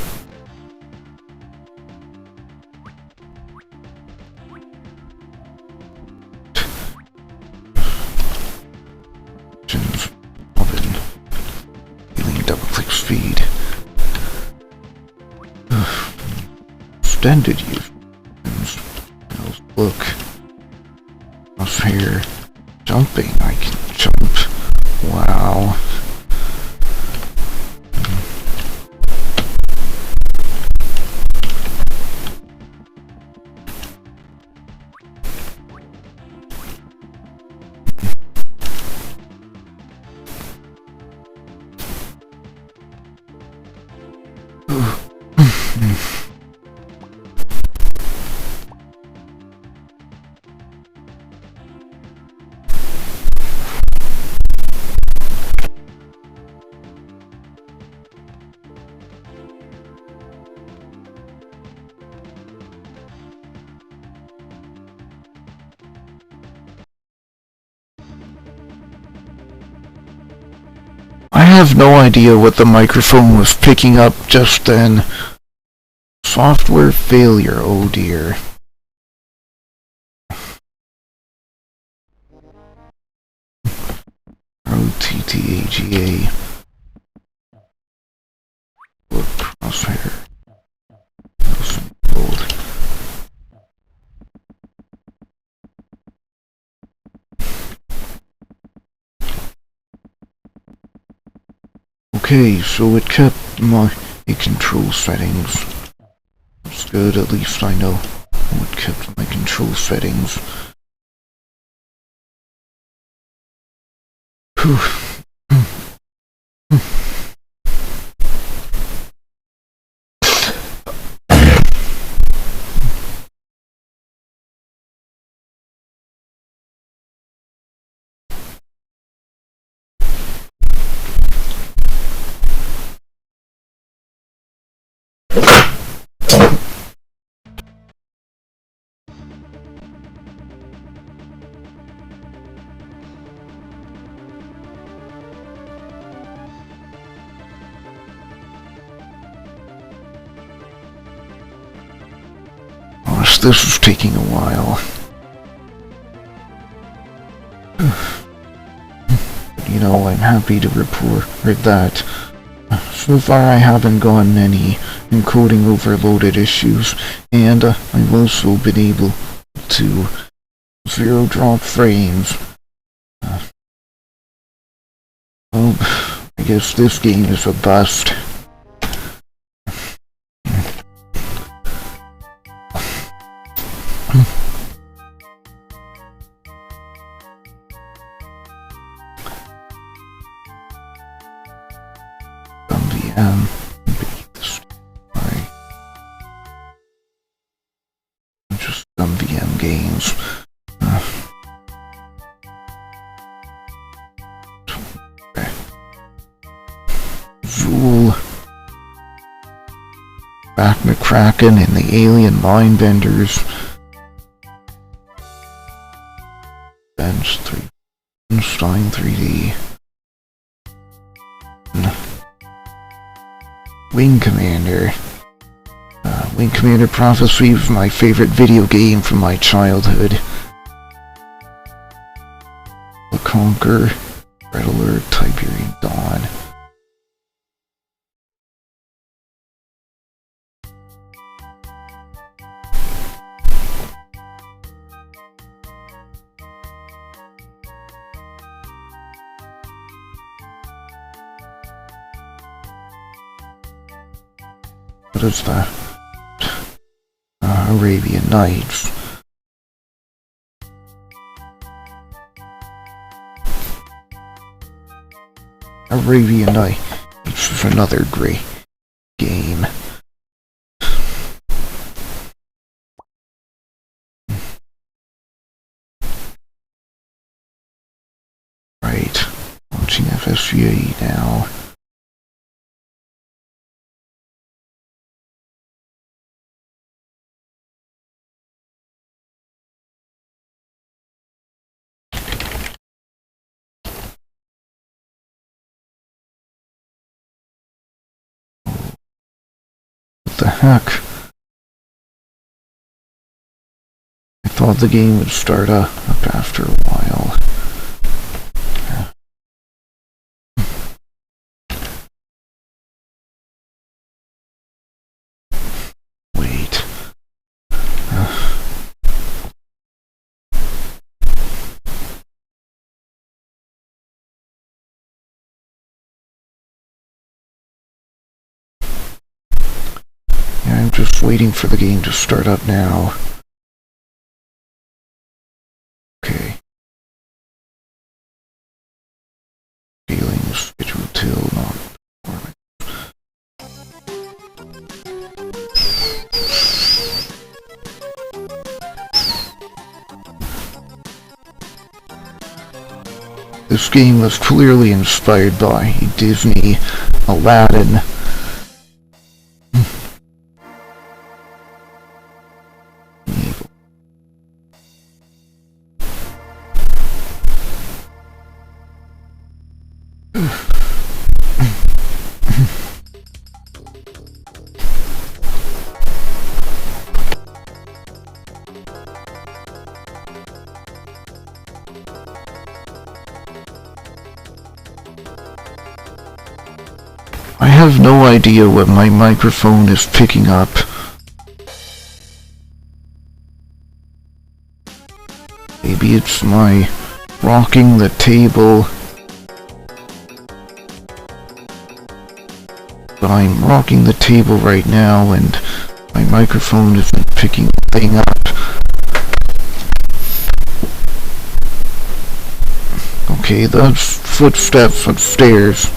Double-click speed. Extended use. Look. Up here. Jumping. I can jump. Wow. I have no idea what the microphone was picking up just then. Software failure, oh dear. OTTAGA. Look, crosshair. Gold. Okay, so it kept my control settings. That's good, at least I know what kept my control settings. Whew. This is taking a while. You know, I'm happy to report that so far I haven't gotten any encoding overloaded issues, and I've also been able to zero drop frames. Well, I guess this game is a bust. I'm just some VM games. Okay. Zool, Back McCracken and the Alien Mindbenders. Bench 3. Stein 3D. Wing Commander. Wing Commander Prophecy was my favorite video game from my childhood. The Conquer, Red Alert, Tiberian Dawn. What is that? Arabian Nights. Arabian Nights is another great game. Right, launching FSVA now. What the heck? I thought the game would start up after a while. Wait. Yeah, I'm just waiting for the game to start up now. Okay. Feelings, schedule till not performing. This game was clearly inspired by Disney, Aladdin. I have no idea what my microphone is picking up. Maybe it's my rocking the table. But I'm rocking the table right now and my microphone isn't picking the thing up. Okay, that's footsteps upstairs.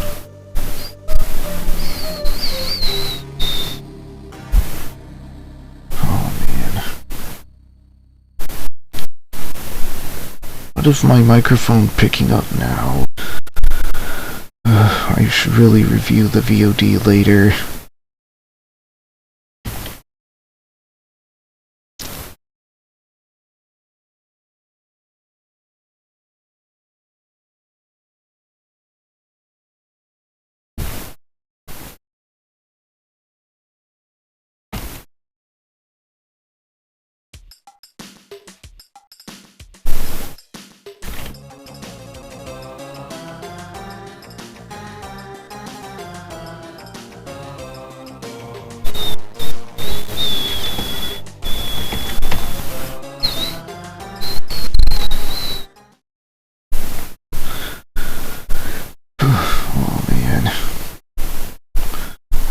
What is my microphone picking up now? I should really review the VOD later.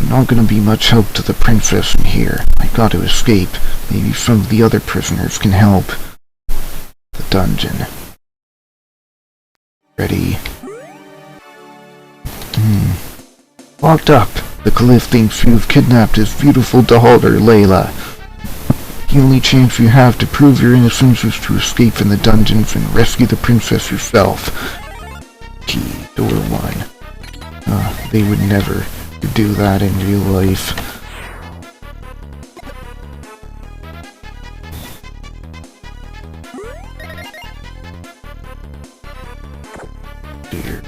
Not gonna be much help to the princess in here. I gotta escape. Maybe some of the other prisoners can help. The dungeon. Ready. Locked up. The Caliph thinks you've kidnapped his beautiful daughter, Layla. The only chance you have to prove your innocence is to escape from the dungeons and rescue the princess yourself. Key, door 1. They would never do that in real life. Dear.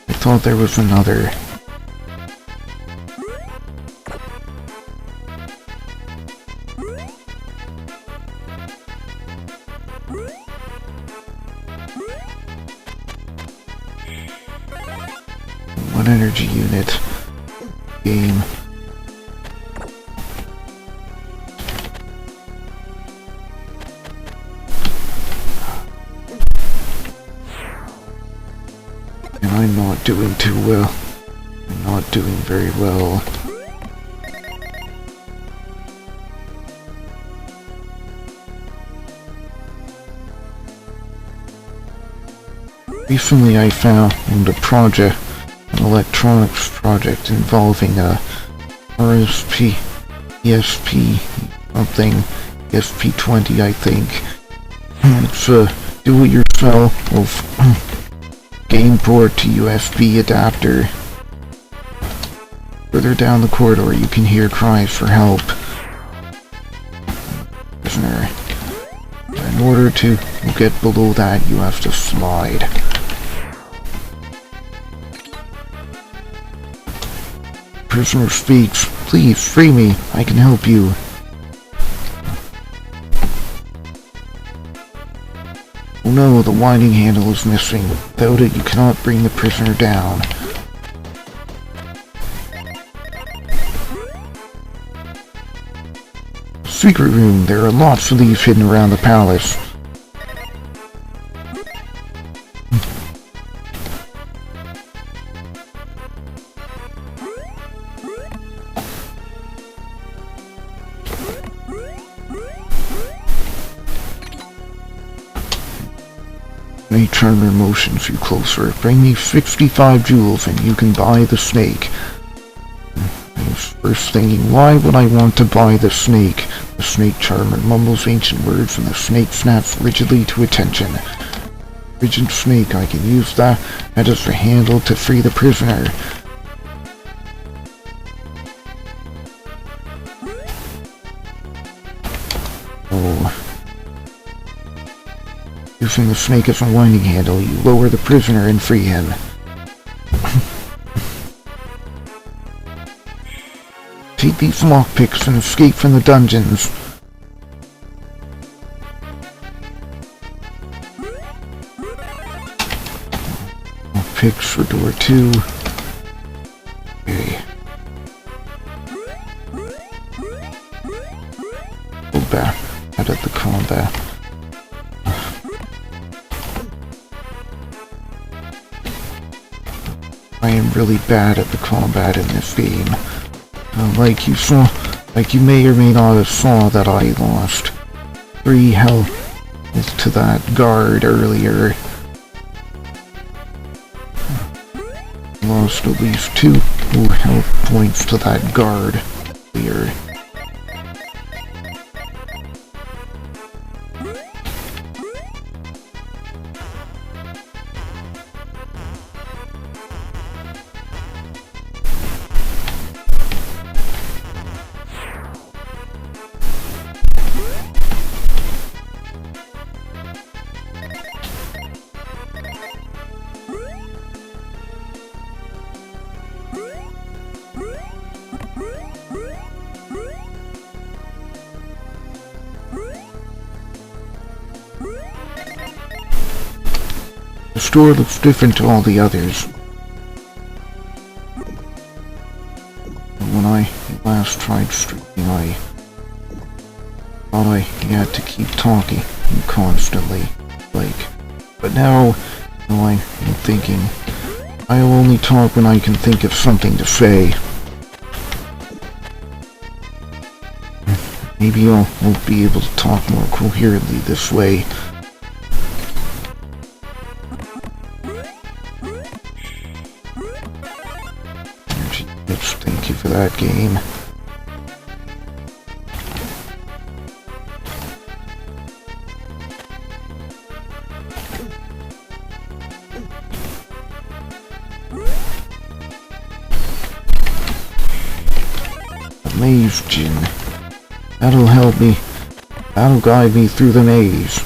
I thought there was another. One energy unit. Game. And I'm not doing too well. I'm not doing very well. Recently I found a project, an electronics project involving RSP, ESP something, ESP20 I think. It's a do-it-yourself game port to USB adapter. Further down the corridor you can hear cries for help. Prisoner. In order to get below that you have to slide. Prisoner speaks. Please, free me. I can help you. Oh no, the winding handle is missing. Without it, you cannot bring the prisoner down. Secret room. There are lots of these hidden around the palace. Snake charmer motions you closer. Bring me 65 jewels and you can buy the snake. I was first thinking, why would I want to buy the snake? The snake charmer mumbles ancient words and the snake snaps rigidly to attention. Rigid snake, I can use that as a handle to free the prisoner. Oh. Using the snake as a winding handle, you lower the prisoner and free him. Take these lockpicks and escape from the dungeons. Lockpicks for door 2. Okay. Go back out of the combat. I am really bad at the combat in this game. Like you may or may not have saw that I lost 3 health to that guard earlier. Lost at least 2 health points to that guard earlier. The store looks different to all the others. When I last tried streaming, I thought I had to keep talking constantly, but now I'm thinking I'll only talk when I can think of something to say. maybe I'll be able to talk more coherently this way. Oops, thank you for that game. Maze Gin. That'll help me. That'll guide me through the maze.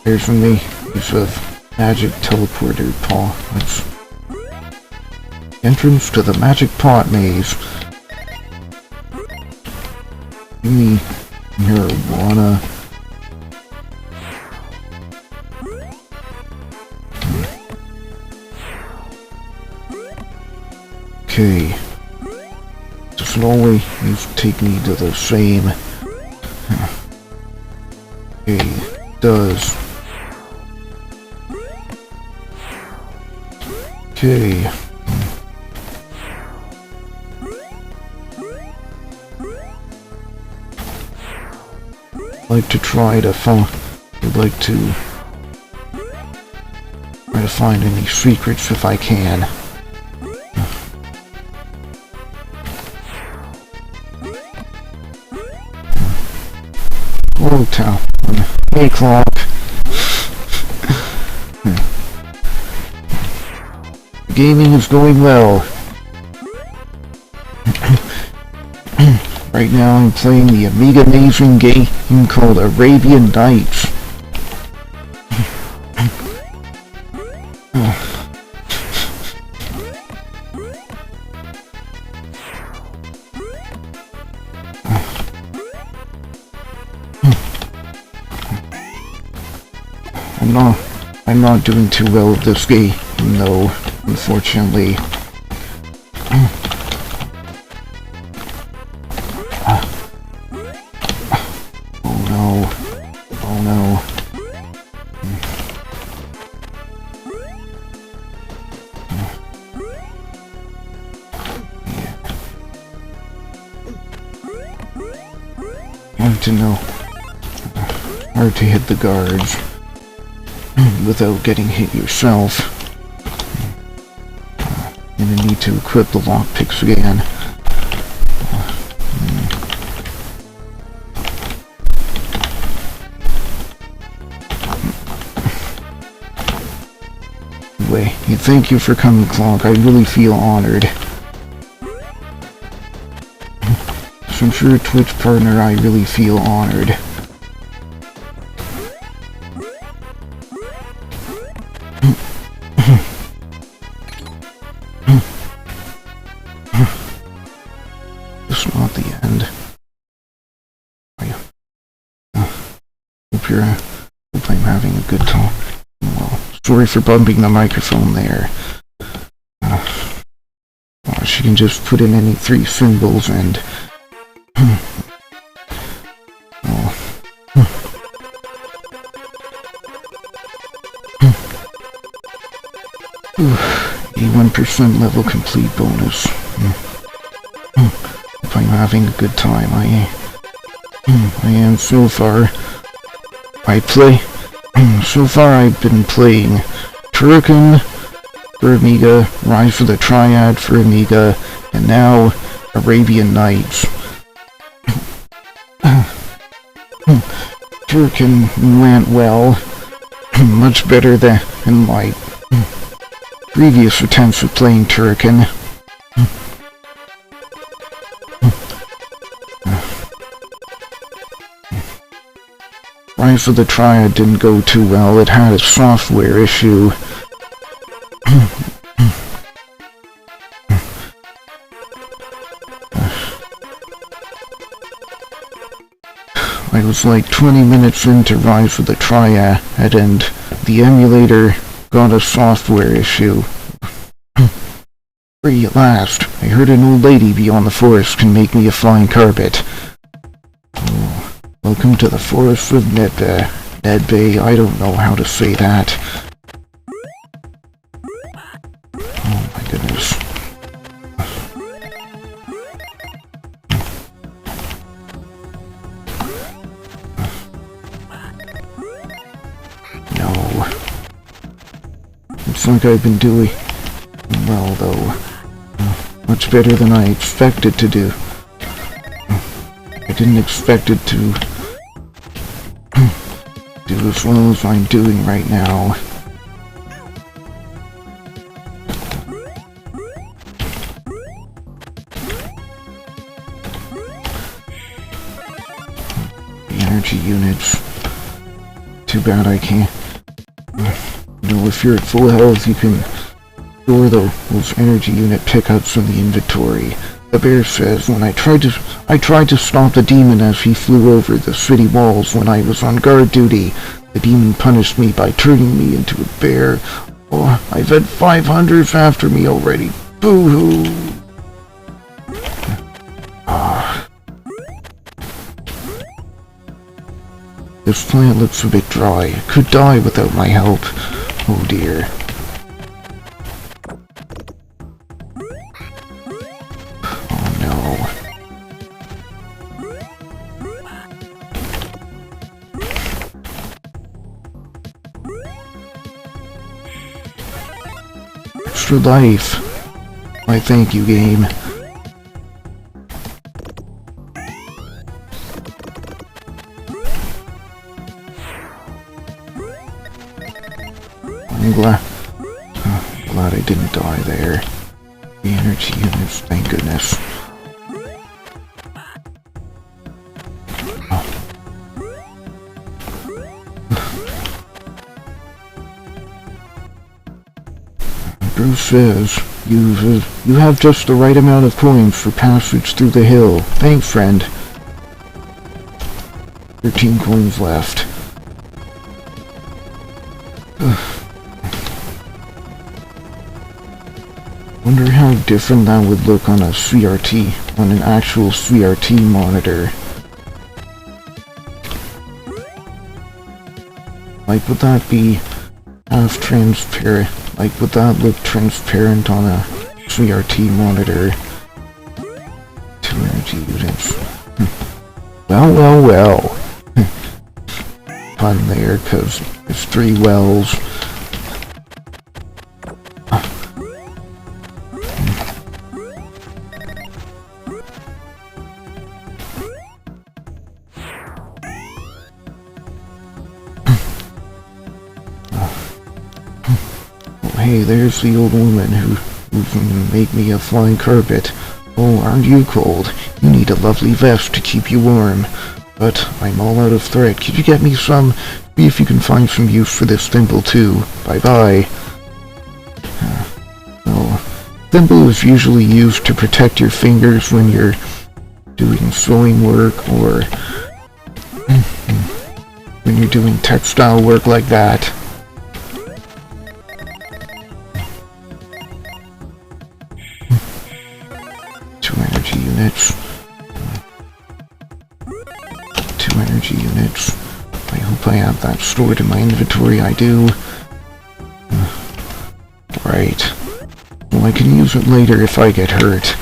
Here's from the use of magic teleporter pods. Entrance to the magic pot maze. Give me marijuana. Okay. Doesn't always take me to the same. Okay, it does. Okay. I'd like to try to find any secrets if I can. Hello, town. Hey, clock. Gaming is going well. Right now I'm playing the Amiga Monday game called Arabian Nights. I'm not doing too well with this game, though, unfortunately. Oh no. Oh no. Hard to know. Hard to hit the guards without getting hit yourself. And I need to equip the lockpicks again. Anyway, thank you for coming, Clock. I really feel honored. Since you're a Twitch partner, I really feel honored. It's not the end. Hope I'm having a good time. Well, sorry for bumping the microphone there. She can just put in any 3 symbols and... 81% level complete bonus. If I'm having a good time, I am so far. So far I've been playing Turrican for Amiga, Rise of the Triad for Amiga, and now Arabian Nights. Turrican went well, much better than in my previous attempts at playing Turrican. Rise of the Triad didn't go too well. It had a software issue. I was like 20 minutes into Rise of the Triad and the emulator got a software issue. Free at last. I heard an old lady beyond the forest can make me a flying carpet. Oh, welcome to the forest of Nedbay. I don't know how to say that. Oh my goodness. looks like I've been doing well, though. Much better than I expected to do. I didn't expect it to do as well as I'm doing right now. The energy units. Too bad I can't. You know, if you're at full health, you can store those energy unit pickups in the inventory. The bear says, when I tried to stop the demon as he flew over the city walls when I was on guard duty. The demon punished me by turning me into a bear. Oh, I've had 500s after me already. Boo-hoo! This plant looks a bit dry. It could die without my help. Oh dear. Oh no. Extra life. Why, thank you, game. I'm glad I didn't die there. The energy units, thank goodness. Bruce says, you have just the right amount of coins for passage through the hill. Thanks, friend. 13 coins left. Wonder how different that would look on a CRT, on an actual CRT monitor. Like, would that be half transparent? Like, would that look transparent on a CRT monitor? 2 energy units. Well. Pun there, 'cause it's 3 wells. Hey, there's the old woman who can make me a flying carpet. Oh, aren't you cold? You need a lovely vest to keep you warm. But I'm all out of thread. Could you get me some? See if you can find some use for this thimble too. Bye-bye. Well, thimble is usually used to protect your fingers when you're doing sewing work or when you're doing textile work like that. Units. 2 energy units. I hope I have that stored in my inventory. I do. Right. Well, I can use it later if I get hurt.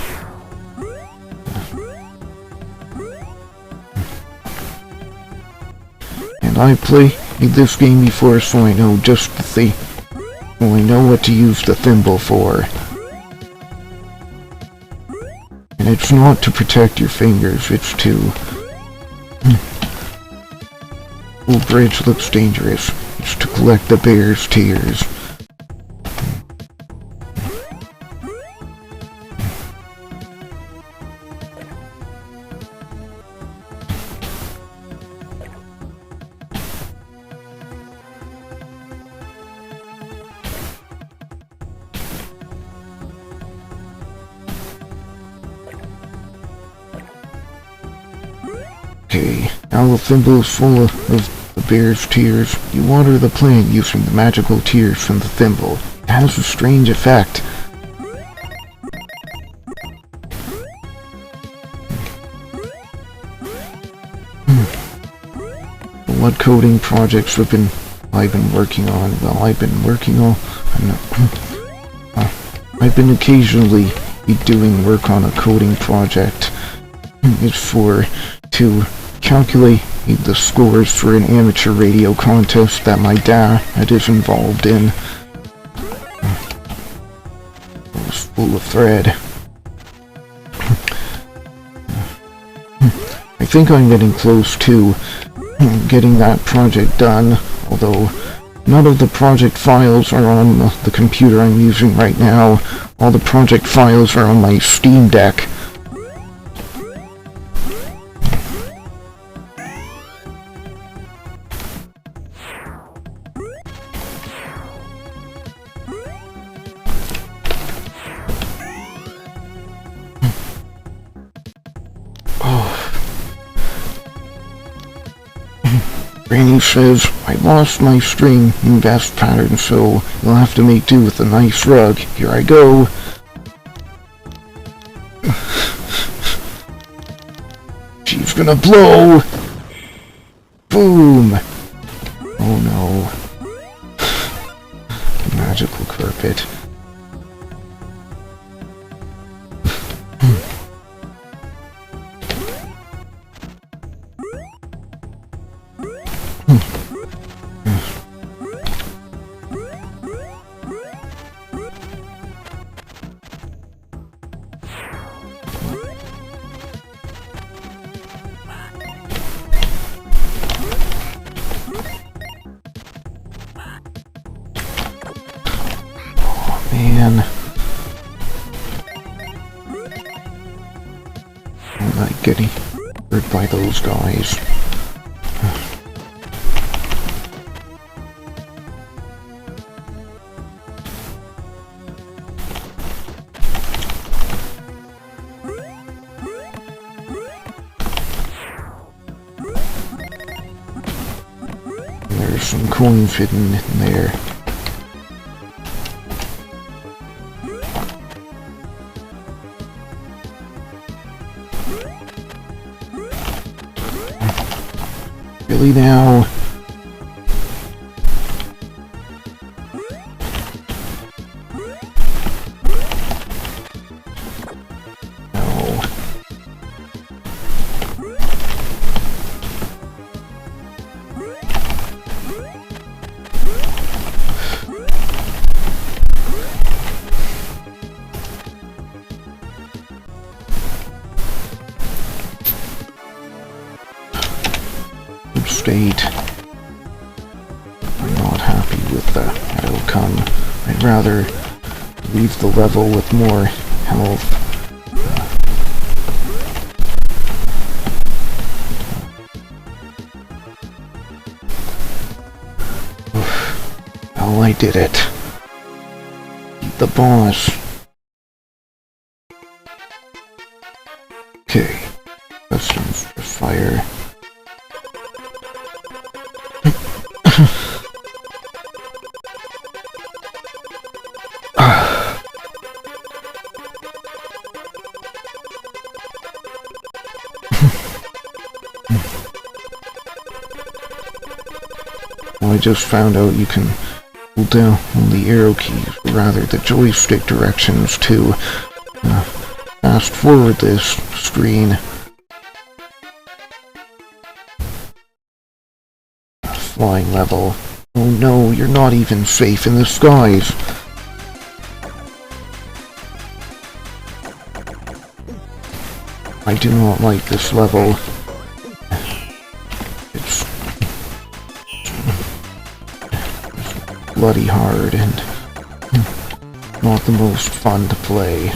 And I played this game before, so I know just the thing. Well, I know what to use the thimble for. And it's not to protect your fingers, it's to... Old bridge looks dangerous. It's to collect the bear's tears. Okay, now the thimble is full of the bear's tears. You water the plant using the magical tears from the thimble. It has a strange effect. What coding projects I've been working on? Well, I've been occasionally doing work on a coding project. It's to calculate the scores for an amateur radio contest that my dad is involved in. full of thread. I think I'm getting close to getting that project done, although none of the project files are on the computer I'm using right now. All the project files are on my Steam Deck. Granny says, I lost my string in vest pattern, so you'll have to make do with a nice rug. Here I go. She's gonna blow! Boom! Oh no. Magical carpet. Man. I'm like getting hurt by those guys. There's some coins hidden in there. Really now? No. State. I'm not happy with the outcome. I'd rather leave the level with more health. Oh, I did it. Beat the boss. Okay. Customs for fire. Well, I just found out you can hold down on the arrow keys, or rather the joystick directions, to fast forward this screen. Flying level. Oh no, you're not even safe in the skies. I do not like this level. It's bloody hard and not the most fun to play.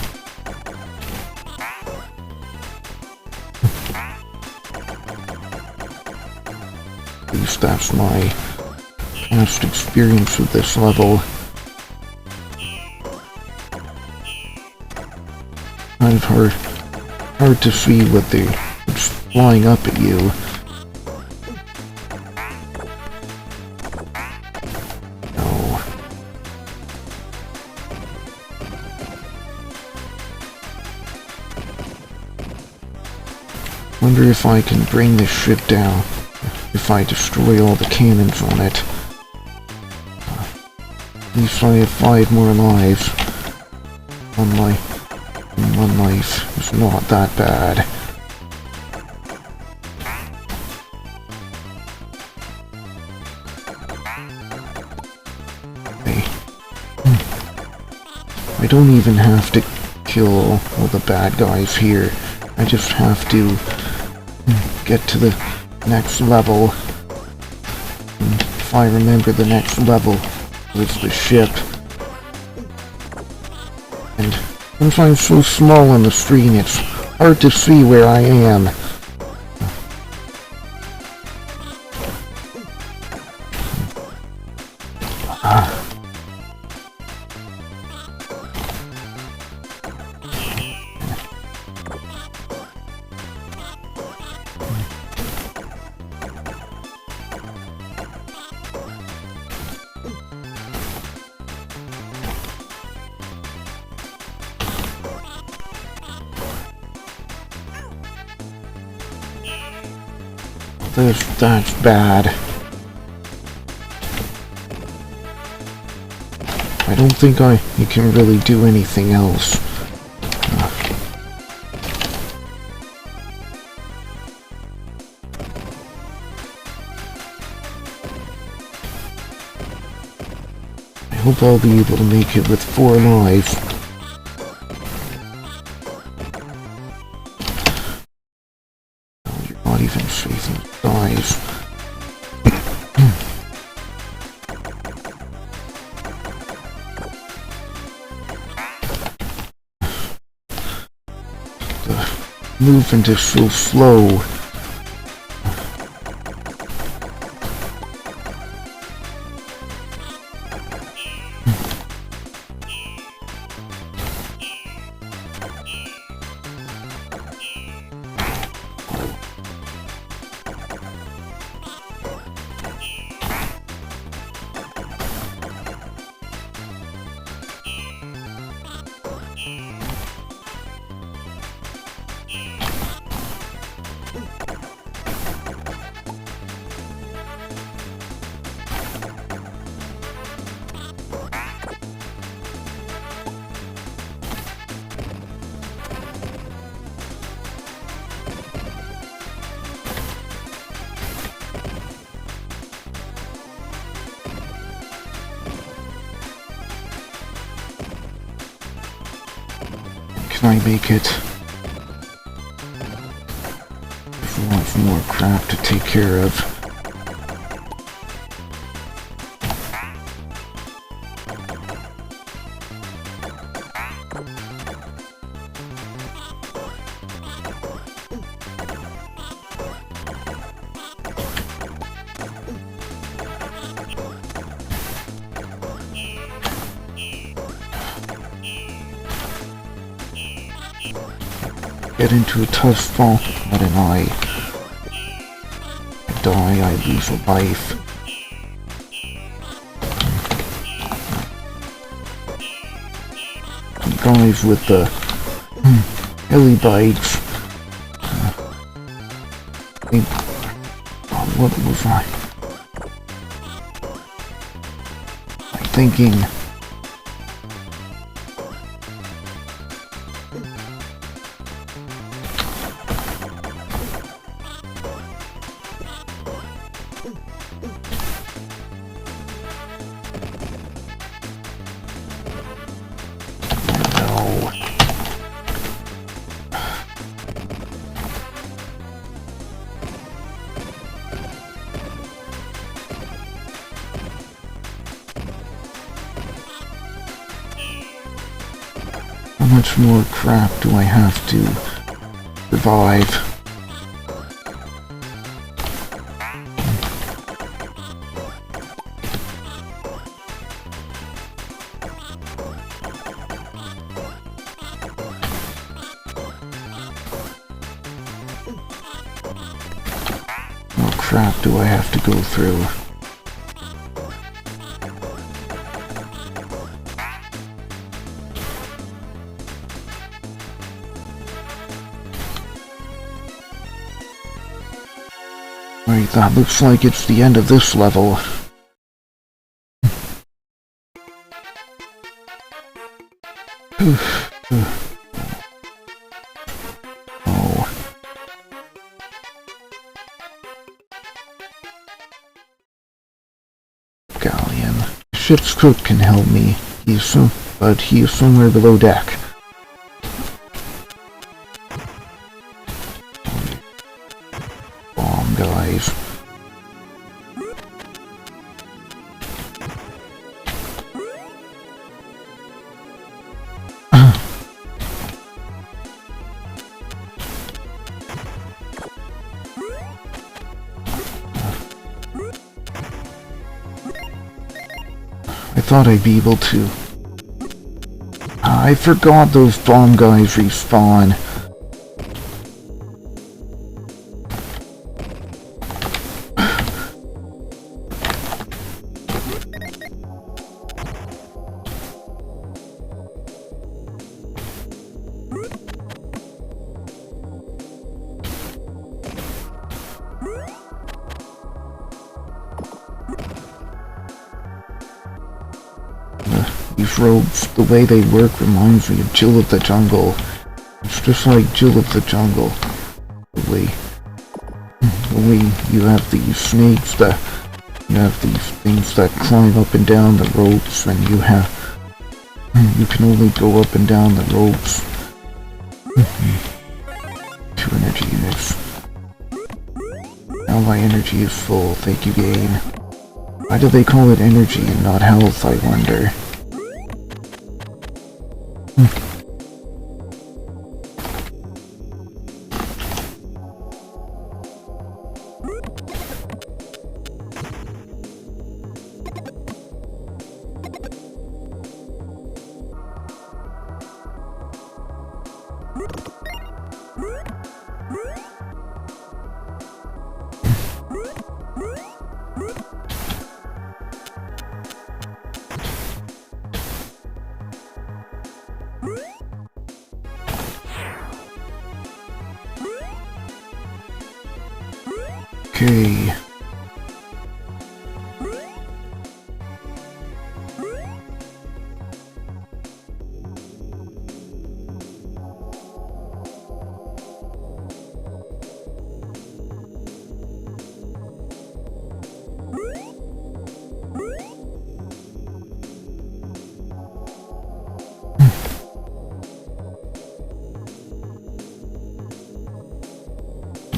At least that's my past experience with this level. Kind of hard to see what it's flying up at you. No. Wonder if I can bring this ship down if I destroy all the cannons on it. At least I have 5 more lives. One life is not that bad. I I don't even have to kill all the bad guys here. I just have to get to the next level. And if I remember, the next level was the ship. And since I'm so small on the screen, it's hard to see where I am. That's bad. I don't think you can really do anything else. I hope I'll be able to make it with 4 lives. Oh, you're not even safe in dies. The movement is so slow. Can I make it? There's lots more crap to take care of. Get into a tough spot, not an eye. I die, I lose a life. Guys with the heli bikes. What was I thinking? How much more crap do I have to survive? What crap do I have to go through? Right, that looks like it's the end of this level. Oh. Galleon. Ship's cook can help me. He's so but he is somewhere below deck. Bomb guys. I thought I'd be able to. I forgot those bomb guys respawn. These roads, the way they work reminds me of Jill of the Jungle. It's just like Jill of the Jungle. The way you have these snakes that, you have these things that climb up and down the ropes, and you can only go up and down the ropes. 2 energy units. Now my energy is full, thank you game. Why do they call it energy and not health, I wonder? Okay.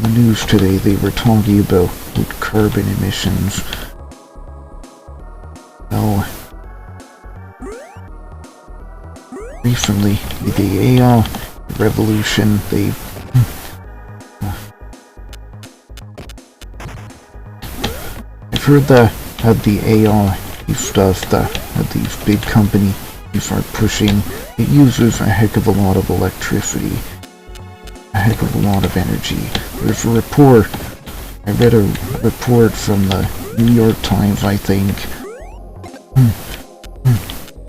The news today, they were talking about carbon emissions. Well, recently, the AI revolution, I've heard that the AI stuff that these big companies are pushing, it uses a heck of a lot of electricity. A heck of a lot of energy. There's a report, I read a report from the New York Times, I think,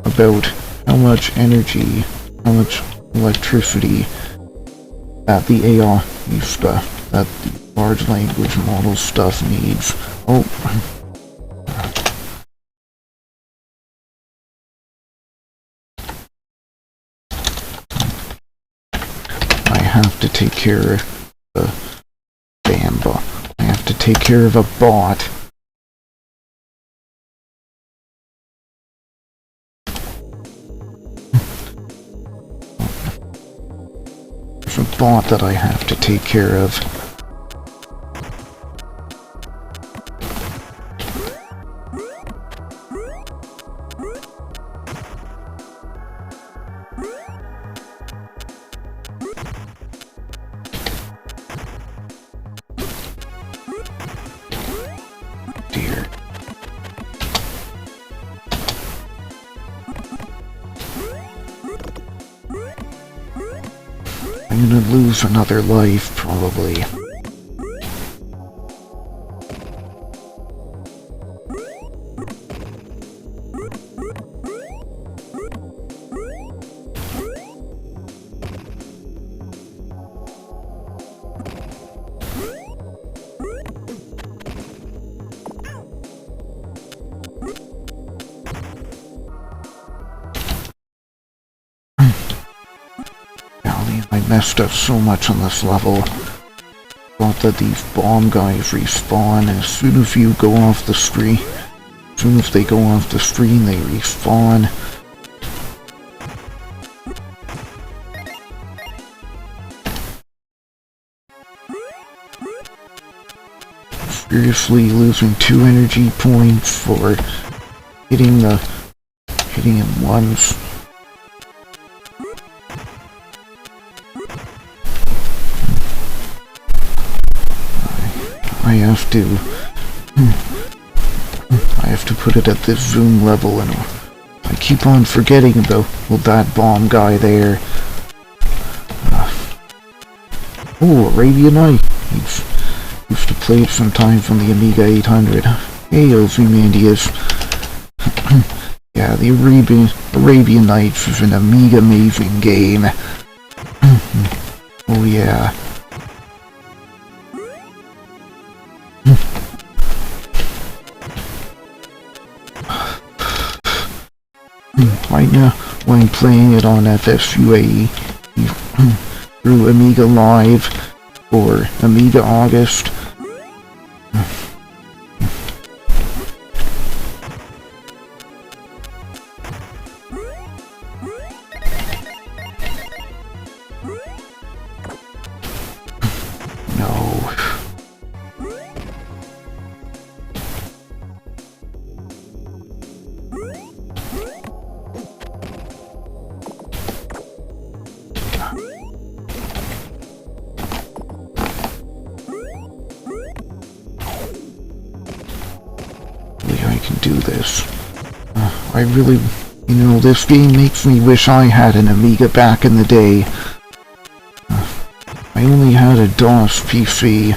about how much energy, how much electricity that the AI stuff, that the large language model stuff needs. Oh. I have to take care of the Bamba. I have to take care of a bot. There's a bot that I have to take care of. I'm gonna lose another life, probably. I messed up so much on this level. Thought that these bomb guys respawn, and as soon as you go off the screen, as soon as they go off the screen, they respawn. seriously losing 2 energy points for hitting him once. I have to put it at this zoom level, and I keep on forgetting about, well, that bomb guy there. Oh, Arabian Night. Used to play it sometimes on the Amiga 800. Hey, Ozymandias. Yeah, the Arabian Nights is an Amiga amazing game. Oh yeah. Right now, when playing it on FSUAE, through Amiga Live or Amiga August. No. I can do this. I really, this game makes me wish I had an Amiga back in the day. I only had a DOS PC,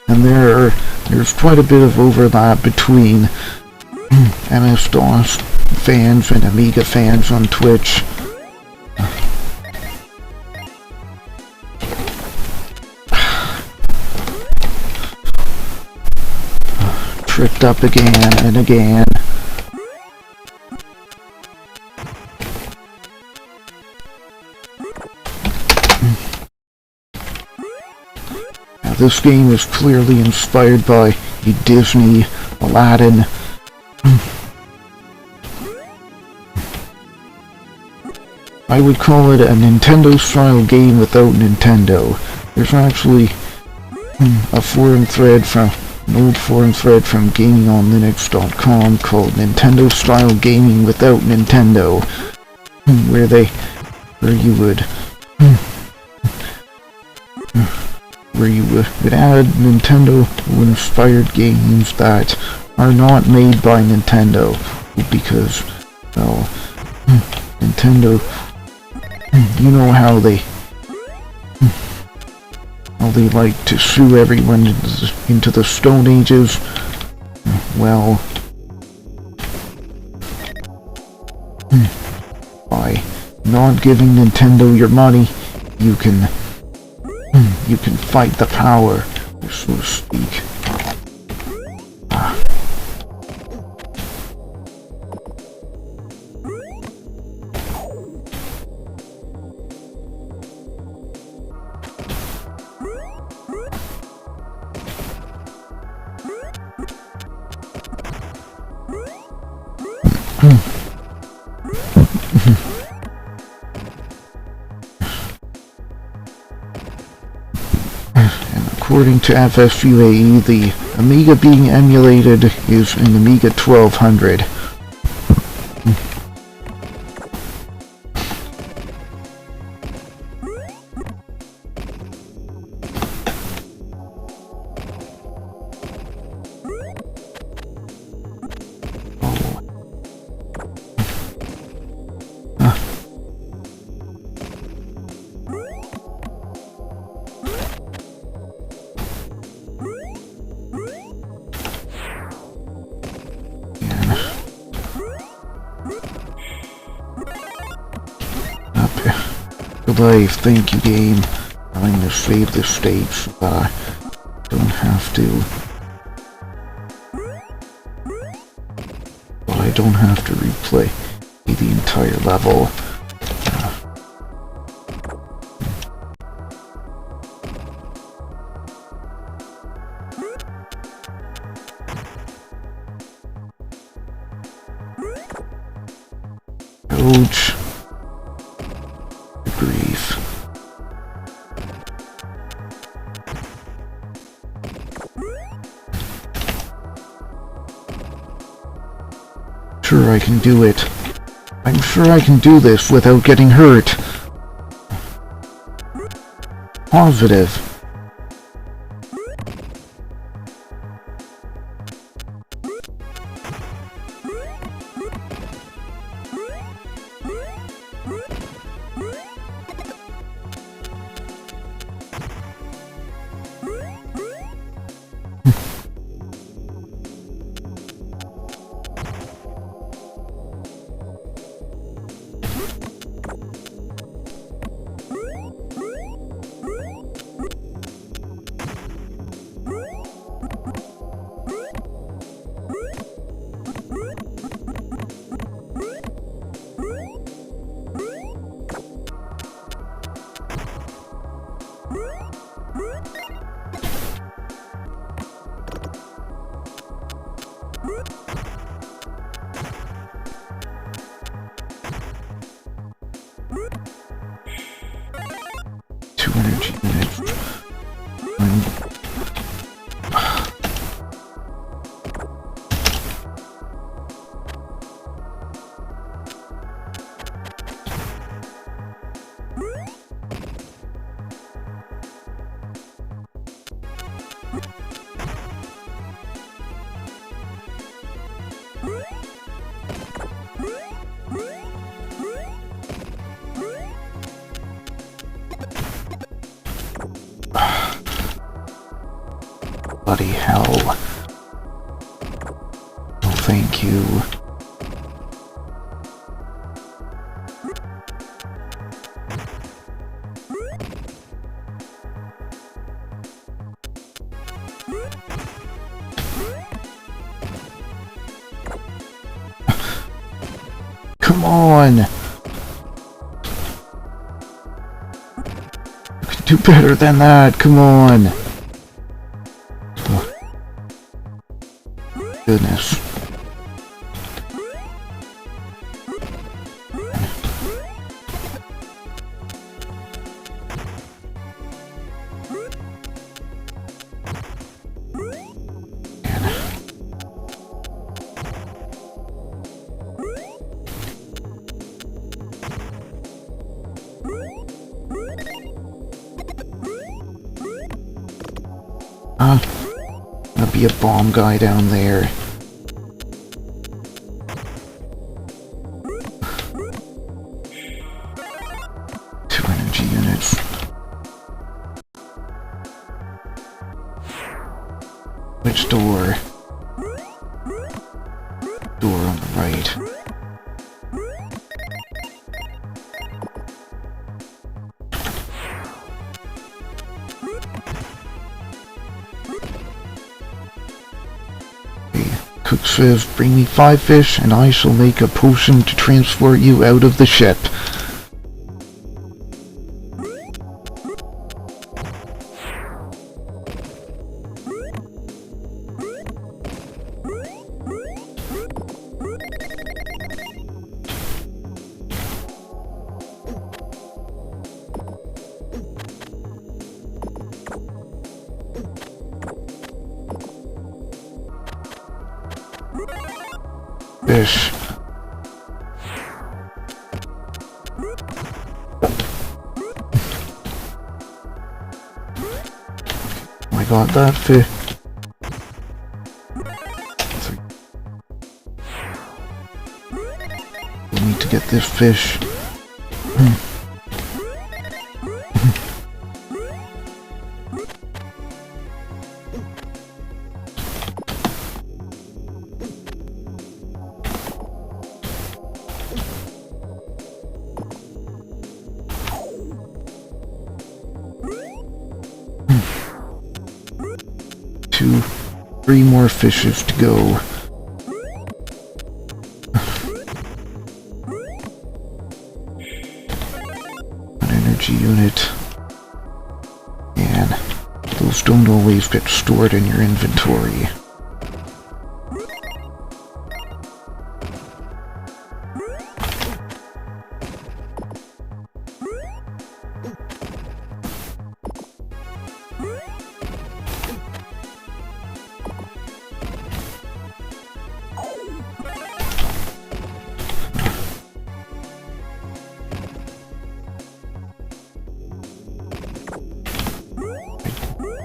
and there's quite a bit of overlap between MS-DOS fans and Amiga fans on Twitch. Tripped up again and again. Now this game is clearly inspired by Disney, Aladdin. I would call it a Nintendo-style game without Nintendo. There's actually a forum thread from an old forum thread from GamingOnLinux.com called Nintendo Style Gaming Without Nintendo, where you would add Nintendo-inspired games that are not made by Nintendo, because, well, Nintendo, you know how they like to sue everyone into the Stone Ages. Well, by not giving Nintendo your money, you can fight the power, so to speak. According to FSUAE, the Amiga being emulated is an Amiga 1200. Life, thank you, game. I'm gonna save the stage so I don't have to. But I don't have to replay the entire level. Ouch. Grief. I can do it. I'm sure I can do this without getting hurt. Positive. Energy units. Bloody hell. Oh, thank you. Come on! You can do better than that, come on! Goodness. There'll be a bomb guy down there. Units. Which door? Door on the right. Okay. Cook says, bring me 5 fish and I shall make a potion to transport you out of the ship. Fish. I got that fish. We need to get this fish. Three more fishes to go. An energy unit. And those don't always get stored in your inventory.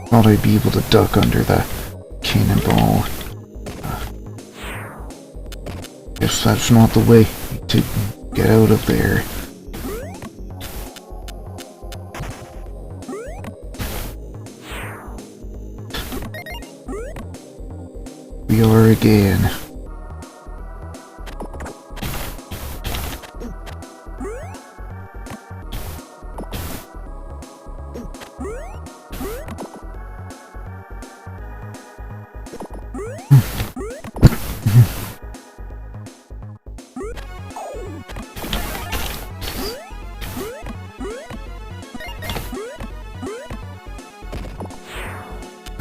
thought I'd be able to duck under that cannonball. Guess that's not the way to get out of there. We are again.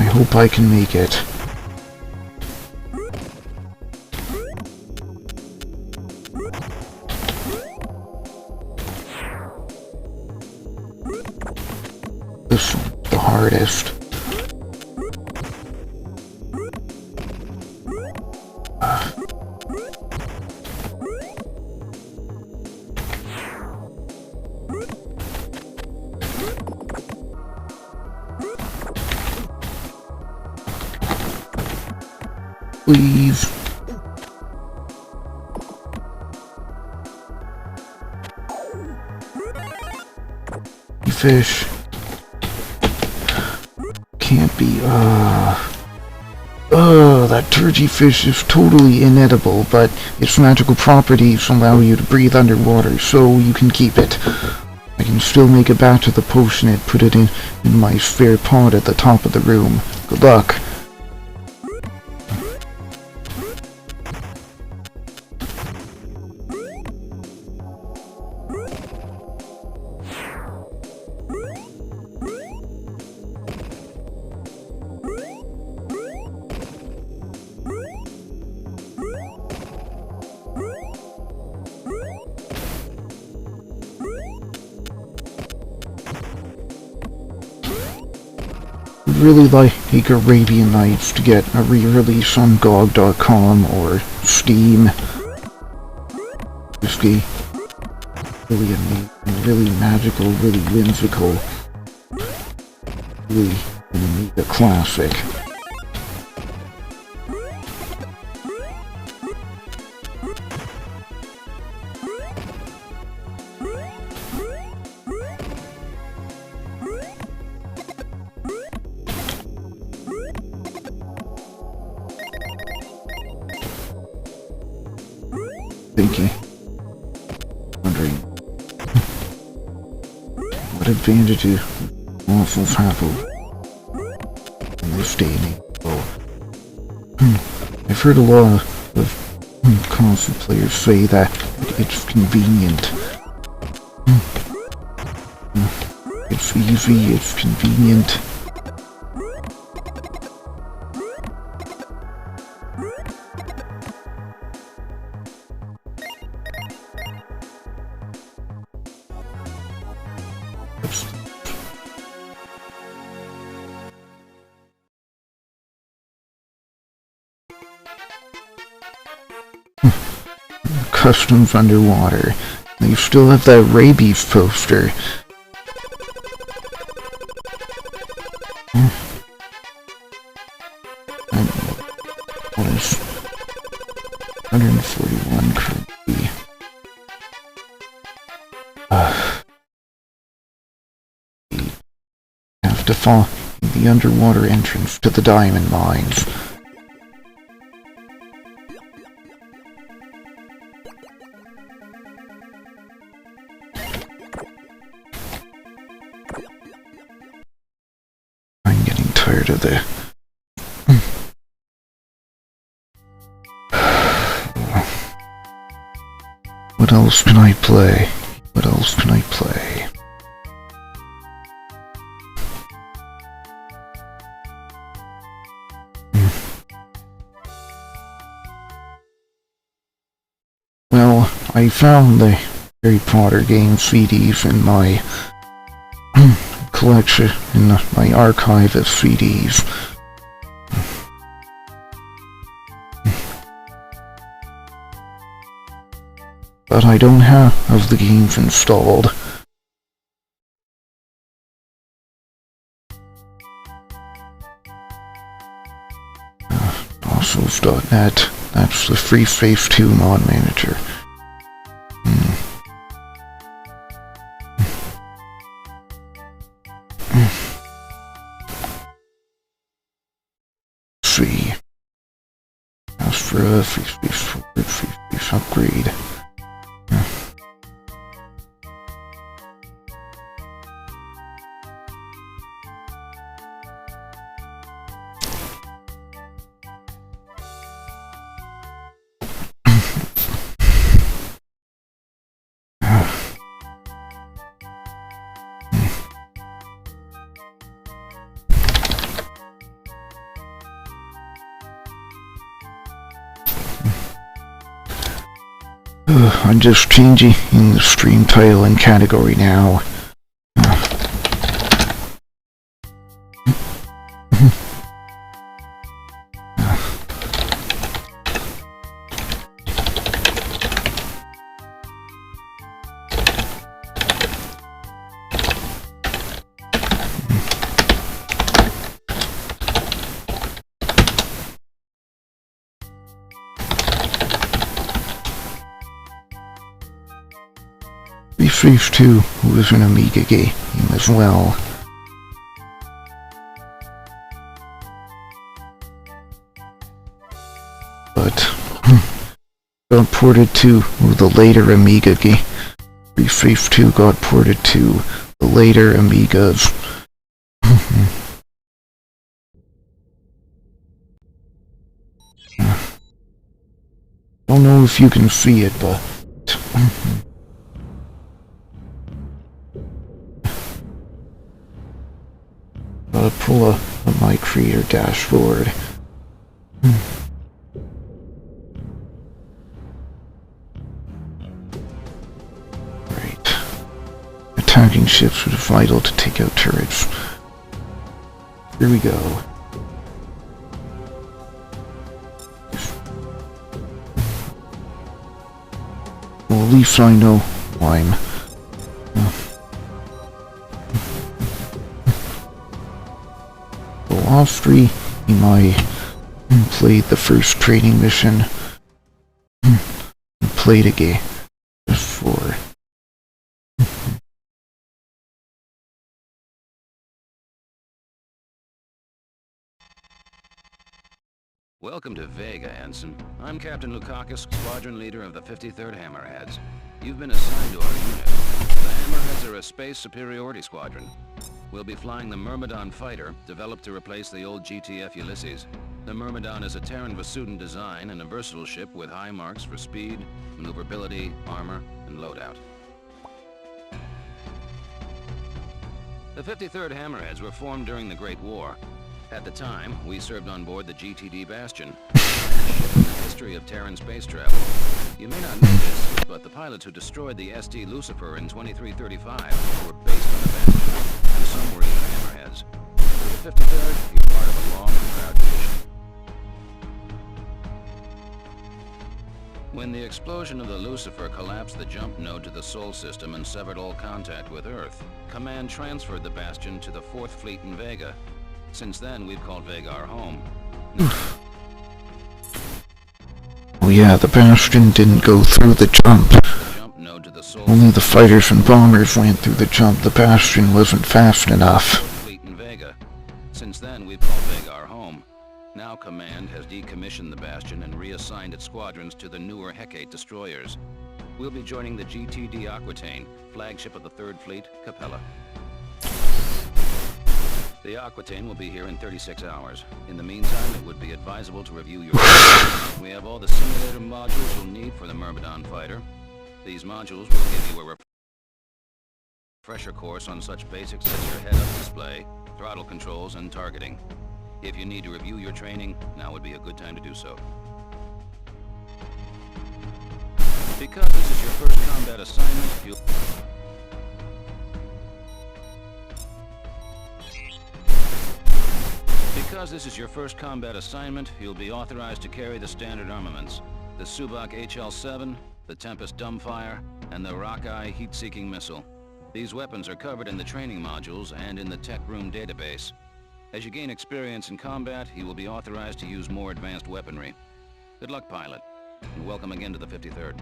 I hope I can make it. This one's the hardest. Please. Fish. Can't be, that turgy fish is totally inedible, but its magical properties allow you to breathe underwater, so you can keep it. I can still make it back to the potion and put it in my spare pod at the top of the room. Good luck. Really like Arabian Nights to get a re-release on GOG.com or Steam. This game, really amazing, really magical, really whimsical, really an Amiga classic. Wondering what advantages waffles have in this day and age. I've heard a lot of console players say that it's convenient. It's easy, it's convenient. Customs underwater. They still have that rabies poster. What is 141 currency? Have to follow the underwater entrance to the diamond mines. Tired of the what else can I play? What else can I play? Well, I found the Harry Potter game CDs in my collection, in my archive of CDs. But I don't have the games installed. consoles.net. That's the FreeSpace 2 mod manager. See. As for a FreeSpace forward, FreeSpace upgrade. I'm just changing the stream title and category now. FreeSpace 2 was an Amiga game as well. But got ported to the later Amiga game. FreeSpace 2 got ported to the later Amigas. Don't know if you can see it, but gotta pull up my creator dashboard. Right. Attacking ships are vital to take out turrets. Here we go. Well, at least I know I'm. Off three, I played the first training mission. Played a game before. Welcome to Vega, Ensign. I'm Captain Lukakis, squadron leader of the 53rd Hammerheads. You've been assigned to our unit. The Hammerheads are a space superiority squadron. We'll be flying the Myrmidon fighter, developed to replace the old GTF Ulysses. The Myrmidon is a Terran Vasudin design and a versatile ship with high marks for speed, maneuverability, armor, and loadout. The 53rd Hammerheads were formed during the Great War. At the time, we served on board the GTD Bastion, a ship in the history of Terran space travel. You may not know this, but the pilots who destroyed the SD Lucifer in 2335 were based on the Bastion, and some were even Hammerheads. For the 53rd, you're part of a long and proud tradition. When the explosion of the Lucifer collapsed the jump node to the Sol system and severed all contact with Earth, Command transferred the Bastion to the 4th Fleet in Vega. Since then, we've called Vega our home. Oh yeah, the Bastion didn't go through the jump. Only the fighters and bombers went through the jump. The Bastion wasn't fast enough. Fleet in Vega. Since then, we've called Vega our home. Now Command has decommissioned the Bastion and reassigned its squadrons to the newer Hecate destroyers. We'll be joining the GTD Aquitaine, flagship of the 3rd Fleet, Capella. The Aquitaine will be here in 36 hours. In the meantime, it would be advisable to review your... We have all the simulator modules you'll need for the Myrmidon fighter. These modules will give you a refresher course on such basics as your head-up display, throttle controls, and targeting. If you need to review your training, now would be a good time to do so. Because this is your first combat assignment, you'll... Because this is your first combat assignment, you'll be authorized to carry the standard armaments. The Subak HL-7, the Tempest Dumbfire, and the Rockeye heat-seeking missile. These weapons are covered in the training modules and in the tech room database. As you gain experience in combat, you will be authorized to use more advanced weaponry. Good luck, pilot, and welcome again to the 53rd.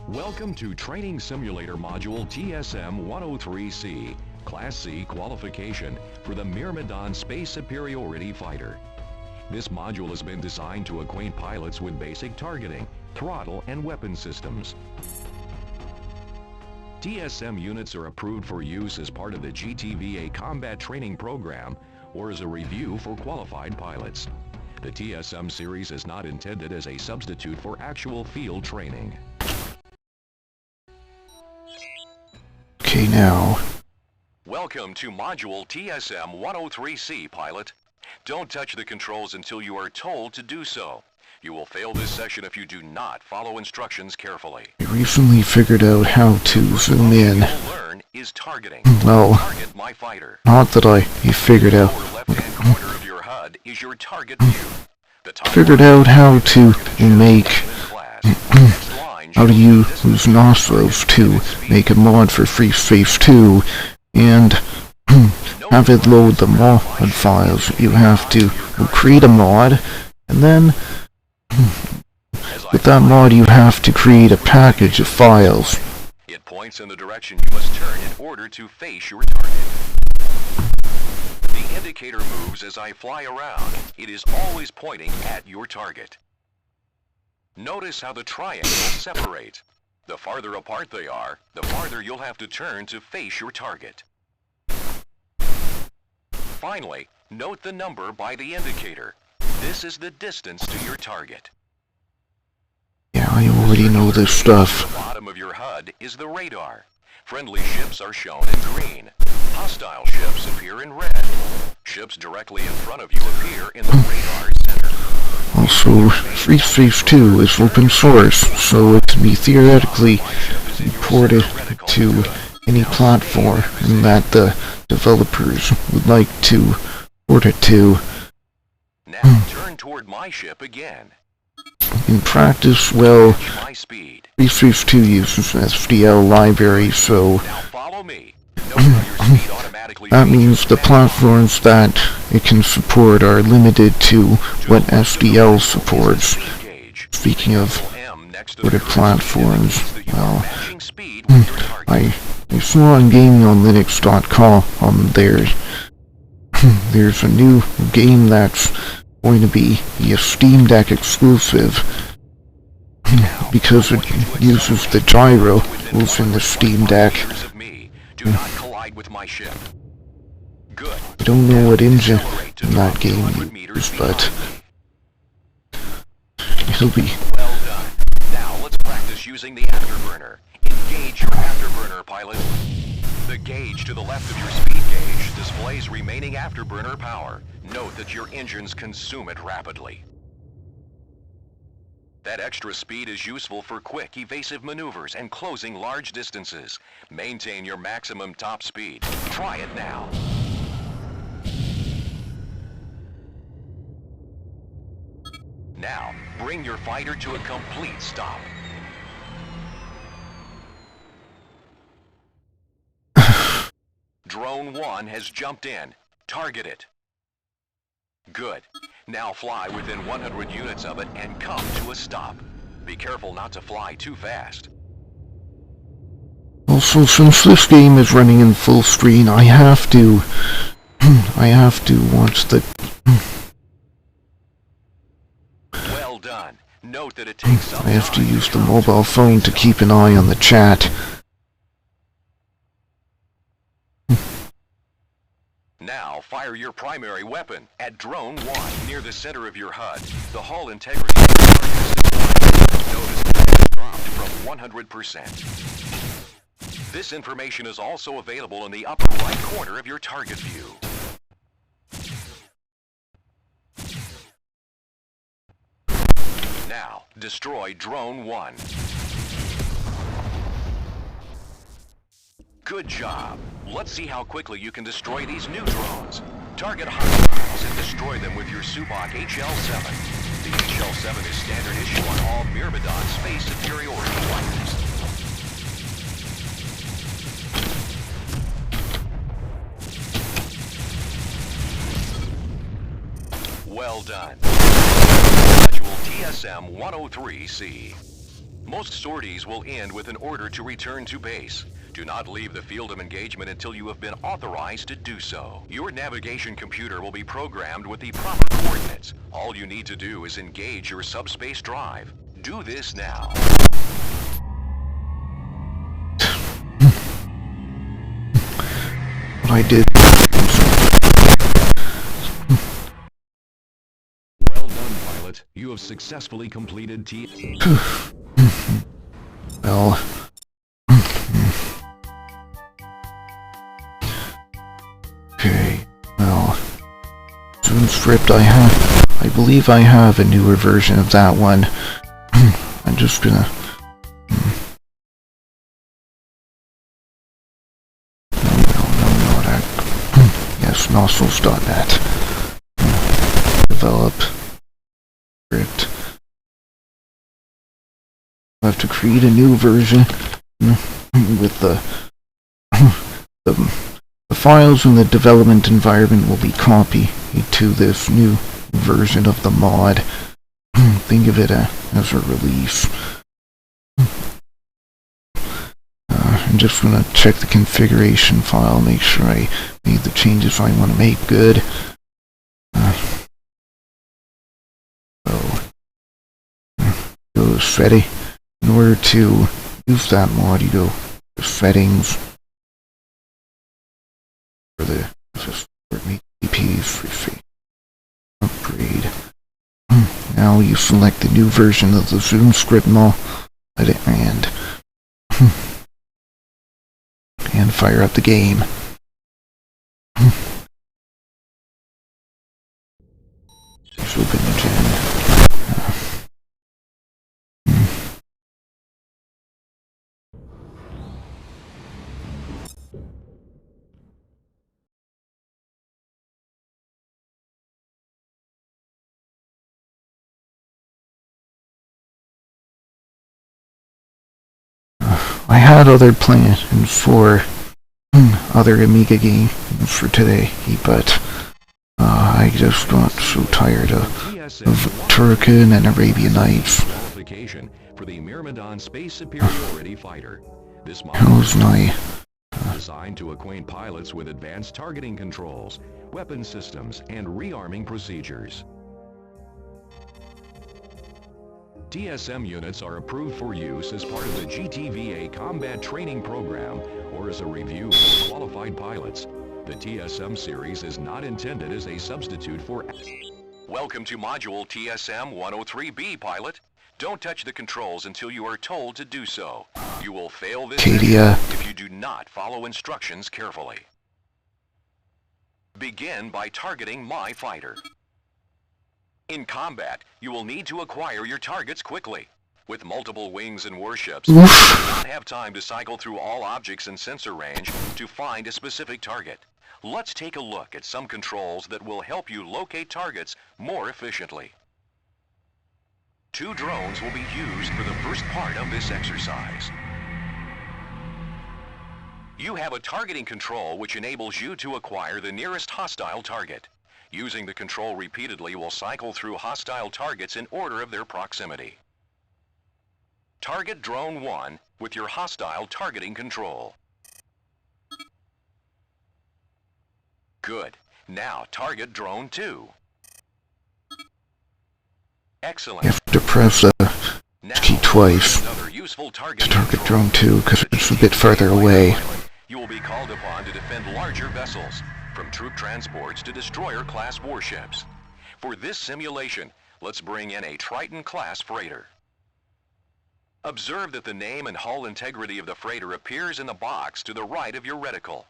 Welcome to Training Simulator Module TSM-103C, Class C qualification for the Myrmidon Space Superiority Fighter. This module has been designed to acquaint pilots with basic targeting, throttle, and weapon systems. TSM units are approved for use as part of the GTVA combat training program or as a review for qualified pilots. The TSM series is not intended as a substitute for actual field training. Okay, now. Welcome to Module TSM-103C, pilot. Don't touch the controls until you are told to do so. You will fail this session if you do not follow instructions carefully. I recently figured out how to zoom in. What you will learn is targeting. Well, Target my fighter. not that I figured out. The lower left-hand corner of your HUD is your target view. The top Figured out how to make how to use nostrils to make a mod for FreeSpace 2 and have it load the mod files. You have to create a mod, and then with that mod you have to create a package of files. It points in the direction you must turn in order to face your target. The indicator moves as I fly around. It is always pointing at your target. Notice how the triangles separate. The farther apart they are, the farther you'll have to turn to face your target. Finally, note the number by the indicator. This is the distance to your target. Yeah, I already know this stuff. At the bottom of your HUD is the radar. Friendly ships are shown in green. Hostile ships appear in red. Ships directly in front of you appear in the radar center. Also, FreeSpace 2 is open source, so it can be theoretically ported to any platform that the developers would like to port it to. Now turn toward my ship again. In practice, well, My speed. FreeSpace 2 uses an SDL library, so Now follow me. Note how your speed automatically that means the platforms that it can support are limited to what SDL supports. Speaking of supported platforms, well, I saw on GamingOnLinux.com there's a new game that's going to be a Steam Deck exclusive because it uses the gyro within the Steam Deck. Do not collide with my ship. Good. I don't know what engine that game uses, but it'll be. Well done. Now let's practice using the afterburner. Engage your afterburner, pilot. The gauge to the left of your speed gauge displays remaining afterburner power. Note that your engines consume it rapidly. That extra speed is useful for quick, evasive maneuvers and closing large distances. Maintain your maximum top speed. Try it now. Now, bring your fighter to a complete stop. Drone 1 has jumped in. Target it. Good. Now fly within 100 units of it and come to a stop. Be careful not to fly too fast. Also, since this game is running in full screen, I have to watch the. Well done. Note that it takes some I have to time use the come mobile to phone to keep an eye on the chat. Now fire your primary weapon at Drone 1 near the center of your HUD. The hull integrity of your target is declining. Notice that it has dropped from 100%. This information is also available in the upper right corner of your target view. Now, destroy Drone 1. Good job. Let's see how quickly you can destroy these new drones. Target hostiles and destroy them with your Subak HL-7. The HL-7 is standard issue on all Myrmidon space superiority fighters. Well done. Module TSM-103C. Most sorties will end with an order to return to base. Do not leave the field of engagement until you have been authorized to do so. Your navigation computer will be programmed with the proper coordinates. All you need to do is engage your subspace drive. Do this now. What I did. Well done, pilot. You have successfully completed Well. Okay, well, Zoom script I believe I have a newer version of that one. I'm just gonna... No, that... Yes, nozzles.net. Develop script. I have to create a new version with the files in the development environment will be copied to this new version of the mod. Think of it as a release. I'm just going to check the configuration file, make sure I made the changes I want to make good. Go to setting. In order to use that mod, you go to settings. For the EPs, FreeSpace upgrade. Now you select the new version of the Zoom script mod and fire up the game. Just open the gen. I had other plans for other Amiga games for today, but I just got so tired of Turrican and Arabian Nights. Qualification for the Myrmidon Space Superiority Fighter. This That was nice. designed to acquaint pilots with advanced targeting controls, weapon systems, and rearming procedures. TSM units are approved for use as part of the GTVA Combat Training Program or as a review for qualified pilots. The TSM series is not intended as a substitute for... Welcome to Module TSM-103B, pilot. Don't touch the controls until you are told to do so. You will fail this if you do not follow instructions carefully. Begin by targeting my fighter. In combat, you will need to acquire your targets quickly. With multiple wings and warships, you do not have time to cycle through all objects in sensor range to find a specific target. Let's take a look at some controls that will help you locate targets more efficiently. 2 drones will be used for the first part of this exercise. You have a targeting control which enables you to acquire the nearest hostile target. Using the control repeatedly will cycle through hostile targets in order of their proximity. Target Drone 1 with your hostile targeting control. Good. Now target Drone 2. Excellent. You have to press the key twice to target Drone 2 because it's a bit further away. You will be called upon to defend larger vessels, from troop transports to destroyer-class warships. For this simulation, let's bring in a Triton-class freighter. Observe that the name and hull integrity of the freighter appears in the box to the right of your reticle.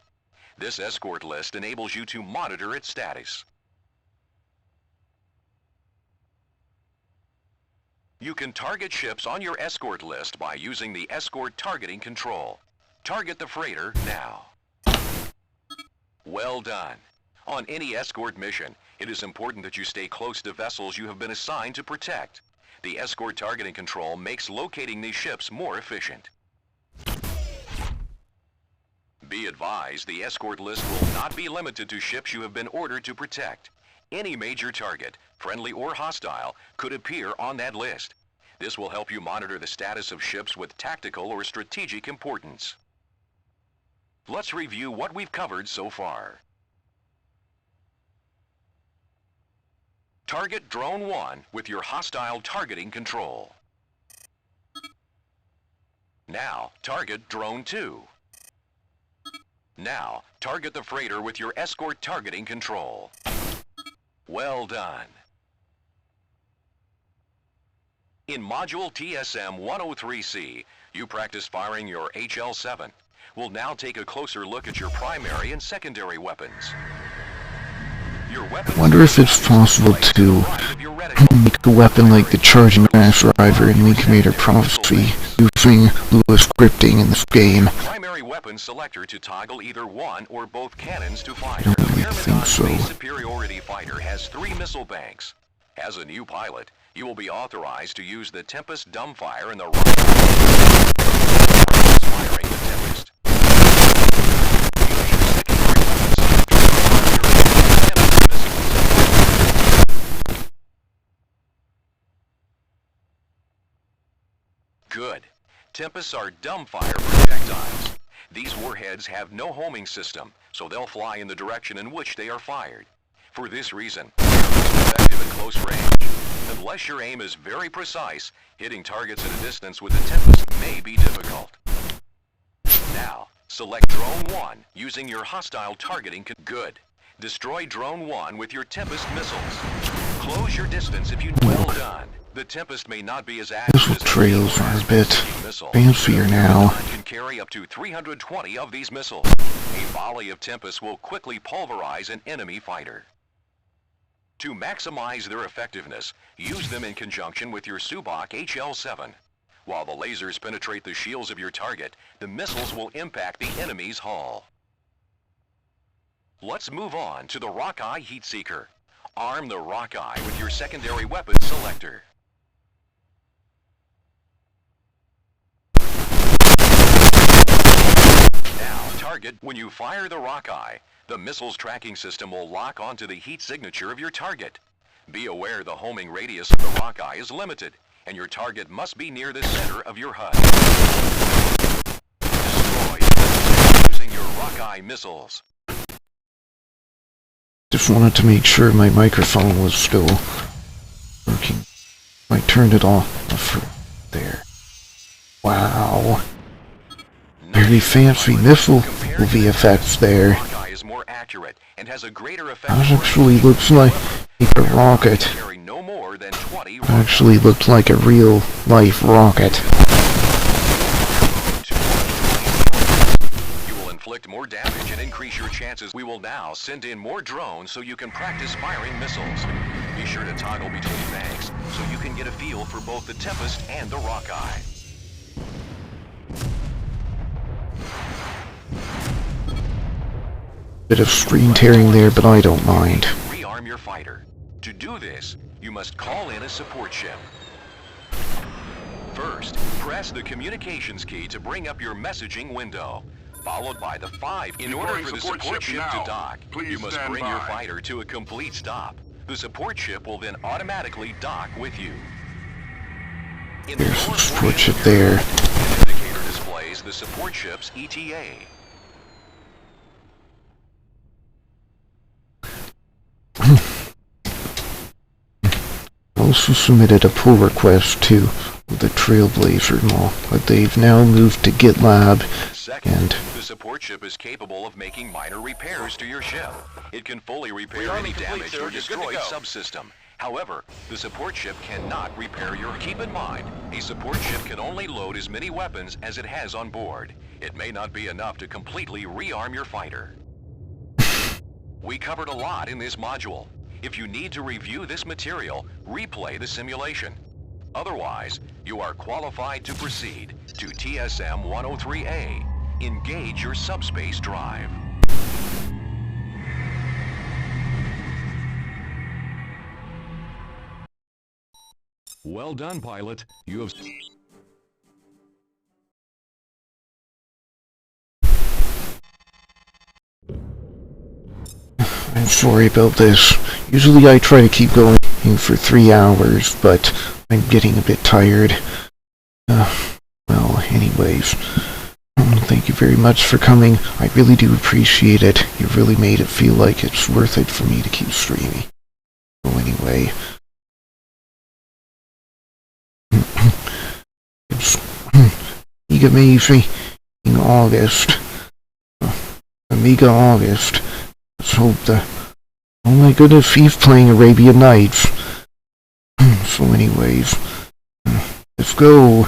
This escort list enables you to monitor its status. You can target ships on your escort list by using the escort targeting control. Target the freighter now. Well done. On any escort mission, it is important that you stay close to vessels you have been assigned to protect. The escort targeting control makes locating these ships more efficient. Be advised, the escort list will not be limited to ships you have been ordered to protect. Any major target, friendly or hostile, could appear on that list. This will help you monitor the status of ships with tactical or strategic importance. Let's review what we've covered so far. Target Drone 1 with your hostile targeting control. Now, target Drone 2. Now, target the freighter with your escort targeting control. Well done. In Module TSM-103C, you practice firing your HL-7. We'll now take a closer look at your primary and secondary weapons. Your weapons Wonder if it's possible to make a weapon like the charging mass driver in Link Commander Prophecy using Lua scripting in this game. Primary weapon selector to toggle either one or both cannons to fire. I don't The really think so. Space Superiority Fighter has 3 missile banks. As a new pilot, you will be authorized to use the Tempest dumbfire in the right firing the Tempest. Use your secondary weapon selector to fire your Tempest missiles. Good. Tempests are dumbfire projectiles. These warheads have no homing system, so they'll fly in the direction in which they are fired. For this reason, they are most effective at close range. Unless your aim is very precise, hitting targets at a distance with a Tempest may be difficult. Now, select Drone 1 using your hostile targeting. Good. Destroy Drone 1 with your Tempest missiles. Close your distance if you... Well done. The Tempest may not be as active Missile as trails are a bit missile. fancier now. Can carry up to 320 of these missiles. A volley of Tempests will quickly pulverize an enemy fighter. To maximize their effectiveness, use them in conjunction with your Subak HL-7. While the lasers penetrate the shields of your target, the missiles will impact the enemy's hull. Let's move on to the Rockeye Heat Seeker. Arm the Rockeye with your secondary weapon selector. Now, target. When you fire the Rockeye, the missile's tracking system will lock onto the heat signature of your target. Be aware the homing radius of the Rockeye is limited, and your target must be near the center of your HUD. Destroy using your Rockeye missiles. Just wanted to make sure my microphone was still working. I turned it off there. Wow. Very fancy missile VFX there. Rockeye is more accurate and has a greater effect. That actually looks like a rocket. Carry no more than 20 It actually looked like a real life rocket. You will inflict more damage and increase your chances. We will now send in more drones so you can practice firing missiles. Be sure to toggle between banks so you can get a feel for both the Tempest and the Rockeye. Bit of screen tearing there, but I don't mind. Rearm your fighter. To do this, you must call in a support ship. First, press the communications key to bring up your messaging window, followed by the 5. In order for the support ship to dock, you must bring your fighter to a complete stop. The support ship will then automatically dock with you. In the There's the lower support portion ship of your there. an indicator displays the support ship's ETA. Also submitted a pull request to the Trailblazer mod, but they've now moved to GitLab. Second, And the support ship is capable of making minor repairs to your ship. It can fully repair any damaged or destroyed subsystem. However, the support ship cannot repair your... Keep in mind, a support ship can only load as many weapons as it has on board. It may not be enough to completely rearm your fighter. We covered a lot in this module. If you need to review this material, replay the simulation. Otherwise, you are qualified to proceed to TSM 103A. Engage your subspace drive. Well done, pilot. You have... I'm sorry about this. Usually I try to keep going for 3 hours, but I'm getting a bit tired. Well, anyways, thank you very much for coming. I really do appreciate it. You really made it feel like it's worth it for me to keep streaming. So anyway, it's Amiga Monday in August. Amiga August. Let's hope that... Oh my goodness, he's playing Arabian Nights. So anyways, let's go.